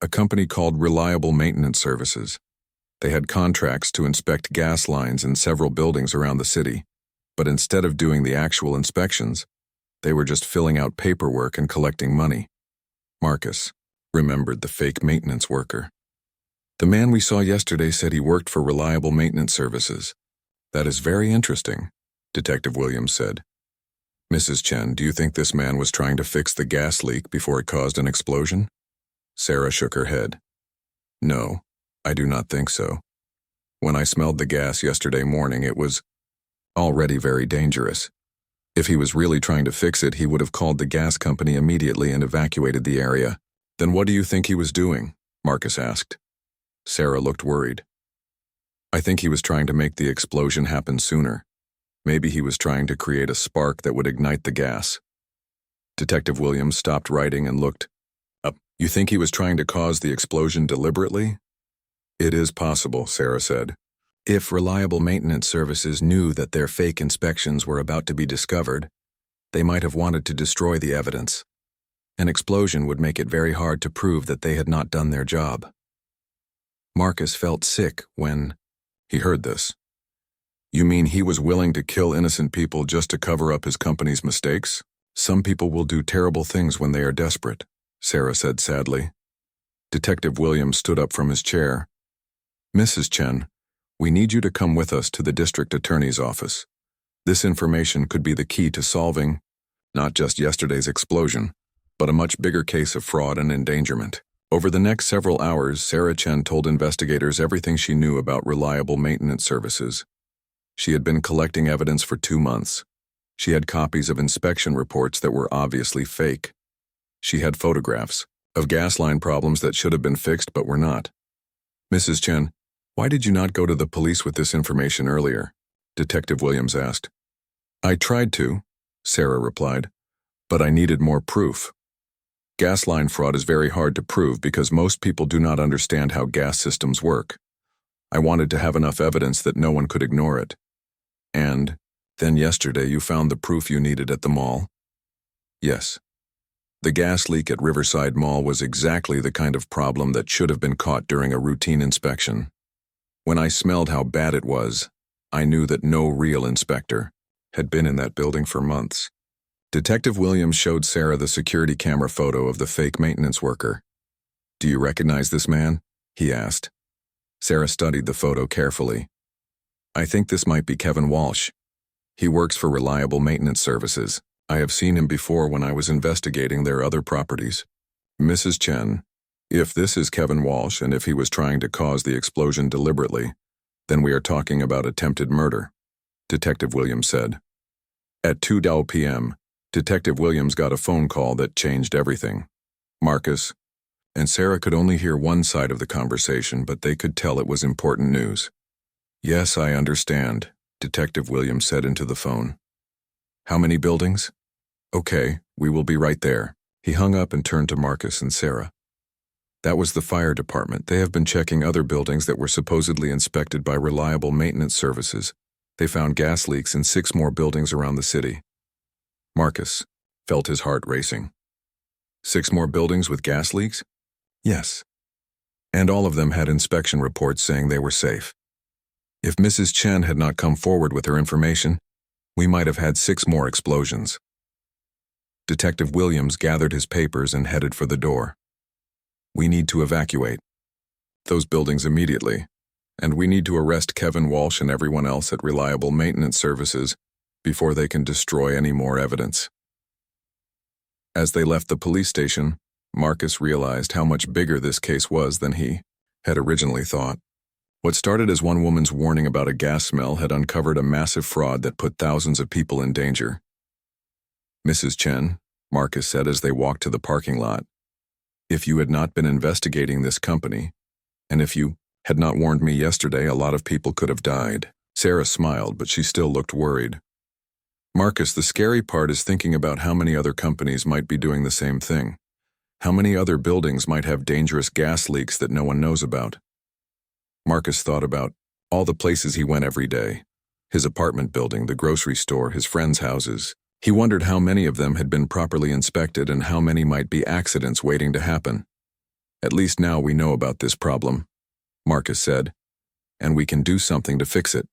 A company called Reliable Maintenance Services. They had contracts to inspect gas lines in several buildings around the city, but instead of doing the actual inspections, they were just filling out paperwork and collecting money. Marcus, remembered the fake maintenance worker. The man we saw yesterday said he worked for Reliable Maintenance Services. That is very interesting, Detective Williams said. Mrs. Chen, do you think this man was trying to fix the gas leak before it caused an explosion? Sarah shook her head. No, I do not think so. When I smelled the gas yesterday morning, it was already very dangerous. If he was really trying to fix it, he would have called the gas company immediately and evacuated the area. Then what do you think he was doing? Marcus asked. Sarah looked worried. I think he was trying to make the explosion happen sooner. Maybe he was trying to create a spark that would ignite the gas. Detective Williams stopped writing and looked up. You think he was trying to cause the explosion deliberately? It is possible, Sarah said. If Reliable Maintenance Services knew that their fake inspections were about to be discovered, they might have wanted to destroy the evidence. An explosion would make it very hard to prove that they had not done their job. Marcus felt sick when he heard this. You mean he was willing to kill innocent people just to cover up his company's mistakes? Some people will do terrible things when they are desperate, Sarah said sadly. Detective Williams stood up from his chair. Mrs. Chen, we need you to come with us to the district attorney's office. This information could be the key to solving not just yesterday's explosion, but a much bigger case of fraud and endangerment. Over the next several hours, Sarah Chen told investigators everything she knew about Reliable Maintenance Services. She had been collecting evidence for 2 months. She had copies of inspection reports that were obviously fake. She had photographs of gas line problems that should have been fixed but were not. Mrs. Chen, why did you not go to the police with this information earlier? Detective Williams asked. I tried to, Sarah replied, but I needed more proof. Gas line fraud is very hard to prove because most people do not understand how gas systems work. I wanted to have enough evidence that no one could ignore it. And then yesterday you found the proof you needed at the mall? Yes. The gas leak at Riverside Mall was exactly the kind of problem that should have been caught during a routine inspection. When I smelled how bad it was, I knew that no real inspector had been in that building for months. Detective Williams showed Sarah the security camera photo of the fake maintenance worker. Do you recognize this man? He asked. Sarah studied the photo carefully. I think this might be Kevin Walsh. He works for Reliable Maintenance Services. I have seen him before when I was investigating their other properties. Mrs. Chen, if this is Kevin Walsh and if he was trying to cause the explosion deliberately, then we are talking about attempted murder, Detective Williams said. At 2:00 p.m., Detective Williams got a phone call that changed everything. Marcus and Sarah could only hear one side of the conversation, but they could tell it was important news. Yes, I understand, Detective Williams said into the phone. How many buildings? Okay, we will be right there. He hung up and turned to Marcus and Sarah. That was the fire department. They have been checking other buildings that were supposedly inspected by Reliable Maintenance Services. They found gas leaks in 6 more buildings around the city. Marcus felt his heart racing. 6 more buildings with gas leaks? Yes. And all of them had inspection reports saying they were safe. If Mrs. Chen had not come forward with her information, we might have had 6 more explosions. Detective Williams gathered his papers and headed for the door. We need to evacuate those buildings immediately, and we need to arrest Kevin Walsh and everyone else at Reliable Maintenance Services before they can destroy any more evidence. As they left the police station, Marcus realized how much bigger this case was than he had originally thought. What started as one woman's warning about a gas smell had uncovered a massive fraud that put thousands of people in danger. Mrs. Chen, Marcus said as they walked to the parking lot, if you had not been investigating this company, and if you had not warned me yesterday, a lot of people could have died. Sarah smiled, but she still looked worried. Marcus, the scary part is thinking about how many other companies might be doing the same thing. How many other buildings might have dangerous gas leaks that no one knows about? Marcus thought about all the places he went every day. His apartment building, the grocery store, his friends' houses. He wondered how many of them had been properly inspected and how many might be accidents waiting to happen. At least now we know about this problem, Marcus said, and we can do something to fix it.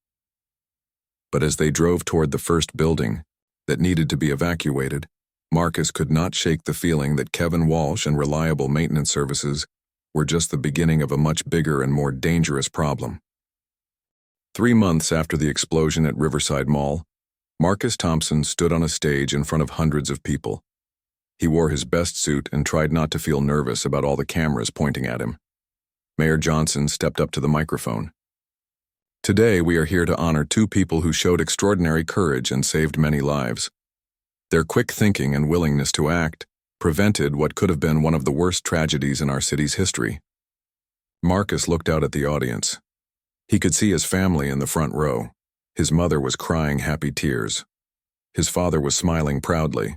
But as they drove toward the first building that needed to be evacuated, Marcus could not shake the feeling that Kevin Walsh and Reliable Maintenance Services were just the beginning of a much bigger and more dangerous problem. 3 months after the explosion at Riverside Mall, Marcus Thompson stood on a stage in front of hundreds of people. He wore his best suit and tried not to feel nervous about all the cameras pointing at him. Mayor Johnson stepped up to the microphone. Today, we are here to honor 2 people who showed extraordinary courage and saved many lives. Their quick thinking and willingness to act prevented what could have been one of the worst tragedies in our city's history. Marcus looked out at the audience. He could see his family in the front row. His mother was crying happy tears. His father was smiling proudly.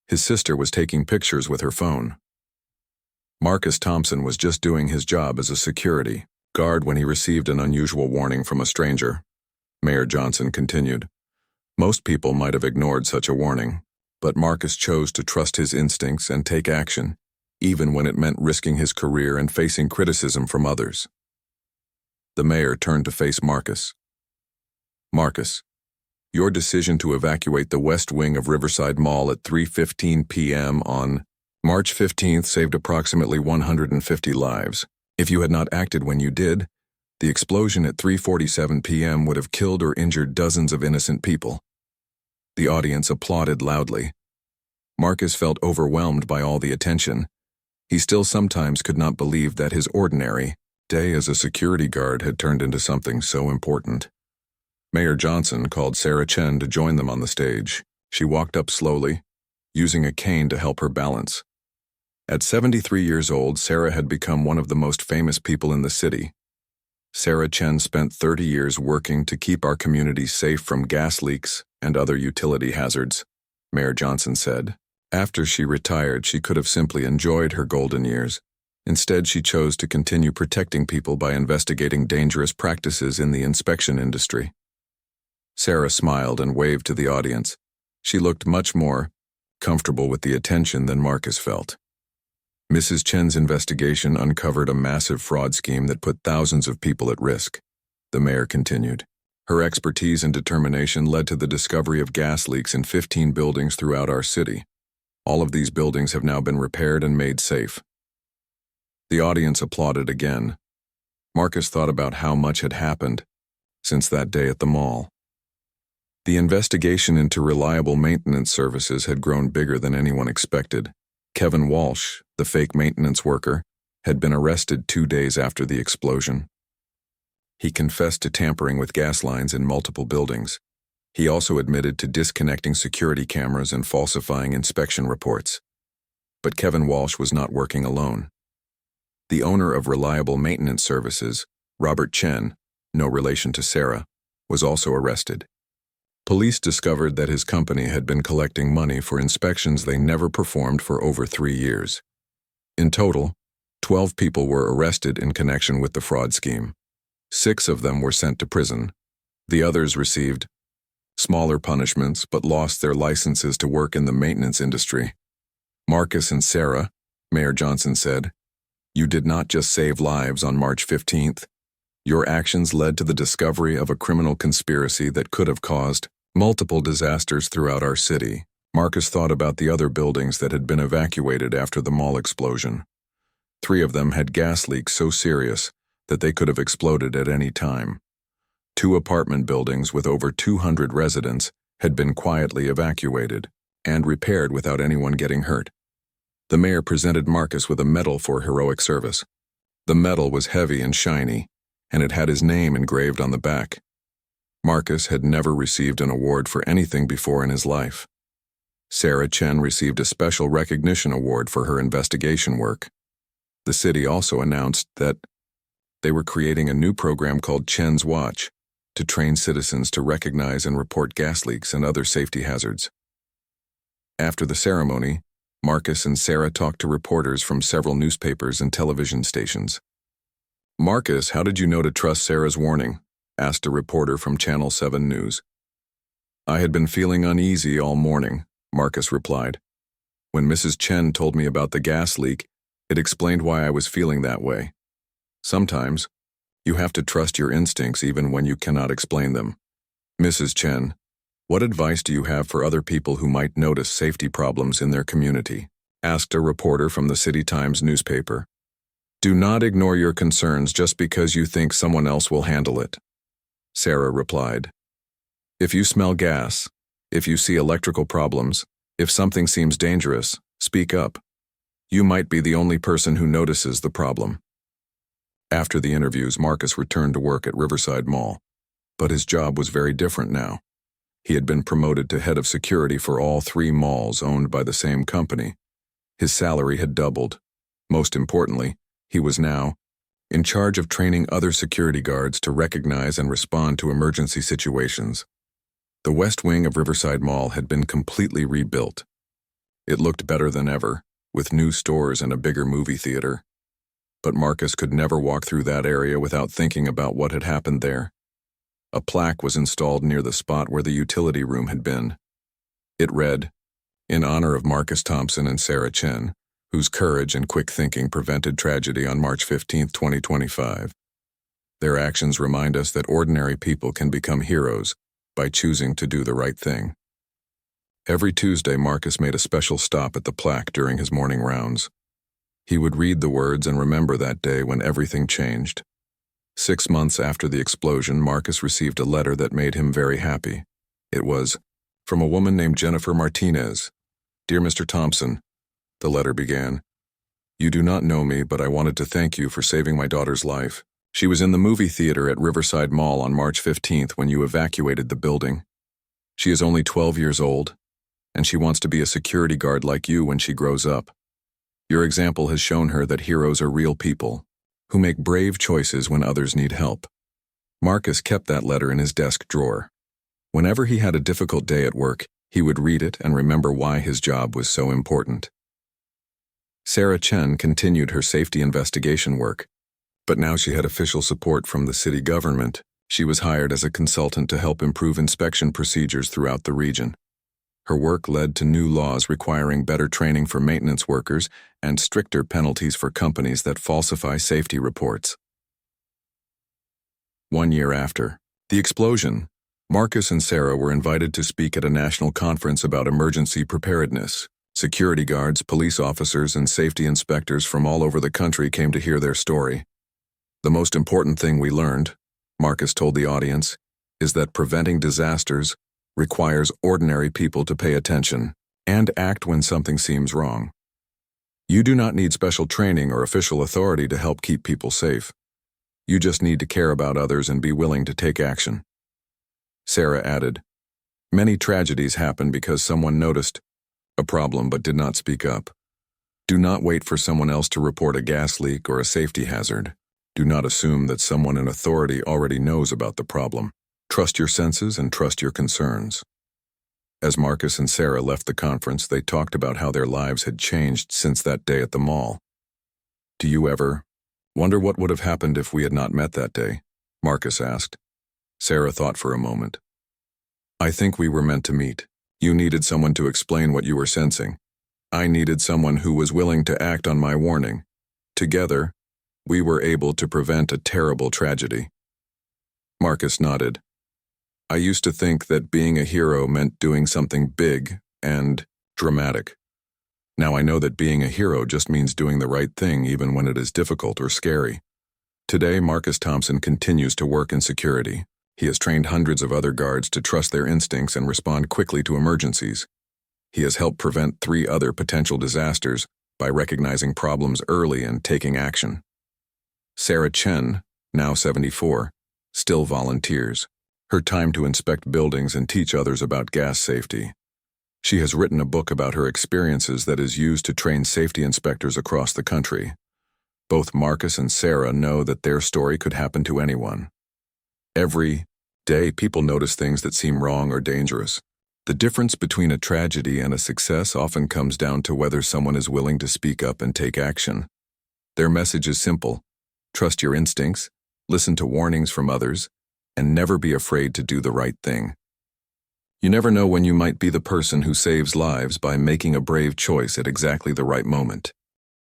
His sister was taking pictures with her phone. Marcus Thompson was just doing his job as a security guard when he received an unusual warning from a stranger. Mayor Johnson continued. Most people might have ignored such a warning, but Marcus chose to trust his instincts and take action, even when it meant risking his career and facing criticism from others. The mayor turned to face Marcus. Marcus, your decision to evacuate the west wing of Riverside Mall at 3:15 p.m. on March 15th saved approximately 150 lives. If you had not acted when you did, the explosion at 3:47 p.m. would have killed or injured dozens of innocent people. The audience applauded loudly. Marcus felt overwhelmed by all the attention. He still sometimes could not believe that his ordinary day as a security guard had turned into something so important. Mayor Johnson called Sarah Chen to join them on the stage. She walked up slowly, using a cane to help her balance. At 73 years old, Sarah had become one of the most famous people in the city. Sarah Chen spent 30 years working to keep our community safe from gas leaks and other utility hazards, Mayor Johnson said. After she retired, she could have simply enjoyed her golden years. Instead, she chose to continue protecting people by investigating dangerous practices in the inspection industry. Sarah smiled and waved to the audience. She looked much more comfortable with the attention than Marcus felt. Mrs. Chen's investigation uncovered a massive fraud scheme that put thousands of people at risk, the mayor continued. Her expertise and determination led to the discovery of gas leaks in 15 buildings throughout our city. All of these buildings have now been repaired and made safe. The audience applauded again. Marcus thought about how much had happened since that day at the mall. The investigation into Reliable Maintenance Services had grown bigger than anyone expected. Kevin Walsh, the fake maintenance worker, had been arrested 2 days after the explosion. He confessed to tampering with gas lines in multiple buildings. He also admitted to disconnecting security cameras and falsifying inspection reports. But Kevin Walsh was not working alone. The owner of Reliable Maintenance Services, Robert Chen, no relation to Sarah, was also arrested. Police discovered that his company had been collecting money for inspections they never performed for over 3 years. In total, 12 people were arrested in connection with the fraud scheme. 6 of them were sent to prison. The others received smaller punishments but lost their licenses to work in the maintenance industry. Marcus and Sarah, Mayor Johnson said, you did not just save lives on March 15th. Your actions led to the discovery of a criminal conspiracy that could have caused multiple disasters throughout our city. Marcus thought about the other buildings that had been evacuated after the mall explosion. 3 of them had gas leaks so serious that they could have exploded at any time. 2 apartment buildings with over 200 residents had been quietly evacuated and repaired without anyone getting hurt. The mayor presented Marcus with a medal for heroic service. The medal was heavy and shiny, and it had his name engraved on the back. Marcus had never received an award for anything before in his life. Sarah Chen received a special recognition award for her investigation work. The city also announced that they were creating a new program called Chen's Watch to train citizens to recognize and report gas leaks and other safety hazards. After the ceremony, Marcus and Sarah talked to reporters from several newspapers and television stations. Marcus, how did you know to trust Sarah's warning? Asked a reporter from Channel 7 News. I had been feeling uneasy all morning, Marcus replied. When Mrs. Chen told me about the gas leak, it explained why I was feeling that way. Sometimes, you have to trust your instincts even when you cannot explain them. Mrs. Chen, What advice do you have for other people who might notice safety problems in their community? Asked a reporter from the City Times newspaper. Do not ignore your concerns just because you think someone else will handle it. Sarah replied. If you smell gas, if you see electrical problems, if something seems dangerous, speak up. You might be the only person who notices the problem. After the interviews, Marcus returned to work at Riverside Mall. But his job was very different now. He had been promoted to head of security for all 3 malls owned by the same company. His salary had doubled. Most importantly, he was now in charge of training other security guards to recognize and respond to emergency situations. The West Wing of Riverside Mall had been completely rebuilt. It looked better than ever, with new stores and a bigger movie theater. But Marcus could never walk through that area without thinking about what had happened there. A plaque was installed near the spot where the utility room had been. It read, "In honor of Marcus Thompson and Sarah Chen, whose courage and quick thinking prevented tragedy on March 15, 2025. Their actions remind us that ordinary people can become heroes by choosing to do the right thing." Every Tuesday, Marcus made a special stop at the plaque during his morning rounds. He would read the words and remember that day when everything changed. 6 months after the explosion, Marcus received a letter that made him very happy. It was from a woman named Jennifer Martinez. "Dear Mr. Thompson," the letter began, "you do not know me, but I wanted to thank you for saving my daughter's life. She was in the movie theater at Riverside Mall on March 15th when you evacuated the building. She is only 12 years old, and she wants to be a security guard like you when she grows up. Your example has shown her that heroes are real people, who make brave choices when others need help." Marcus kept that letter in his desk drawer. Whenever he had a difficult day at work, he would read it and remember why his job was so important. Sarah Chen continued her safety investigation work, but now she had official support from the city government. She was hired as a consultant to help improve inspection procedures throughout the region. Her work led to new laws requiring better training for maintenance workers and stricter penalties for companies that falsify safety reports. 1 year after the explosion, Marcus and Sarah were invited to speak at a national conference about emergency preparedness. Security guards, police officers, and safety inspectors from all over the country came to hear their story. "The most important thing we learned," Marcus told the audience, "is that preventing disasters requires ordinary people to pay attention and act when something seems wrong. You do not need special training or official authority to help keep people safe. You just need to care about others and be willing to take action." Sarah added, "Many tragedies happen because someone noticed a problem but did not speak up. Do not wait for someone else to report a gas leak or a safety hazard. Do not assume that someone in authority already knows about the problem. Trust your senses and trust your concerns." As Marcus and Sarah left the conference, they talked about how their lives had changed since that day at the mall. "Do you ever wonder what would have happened if we had not met that day?" Marcus asked. Sarah thought for a moment. "I think we were meant to meet. You needed someone to explain what you were sensing. I needed someone who was willing to act on my warning. Together, we were able to prevent a terrible tragedy." Marcus nodded. "I used to think that being a hero meant doing something big and dramatic. Now I know that being a hero just means doing the right thing even when it is difficult or scary." Today, Marcus Thompson continues to work in security. He has trained hundreds of other guards to trust their instincts and respond quickly to emergencies. He has helped prevent 3 other potential disasters by recognizing problems early and taking action. Sarah Chen, now 74, still volunteers. Her time to inspect buildings and teach others about gas safety. She has written a book about her experiences that is used to train safety inspectors across the country. Both Marcus and Sarah know that their story could happen to anyone. Every day, people notice things that seem wrong or dangerous. The difference between a tragedy and a success often comes down to whether someone is willing to speak up and take action. Their message is simple: trust your instincts, listen to warnings from others, and never be afraid to do the right thing. You never know when you might be the person who saves lives by making a brave choice at exactly the right moment.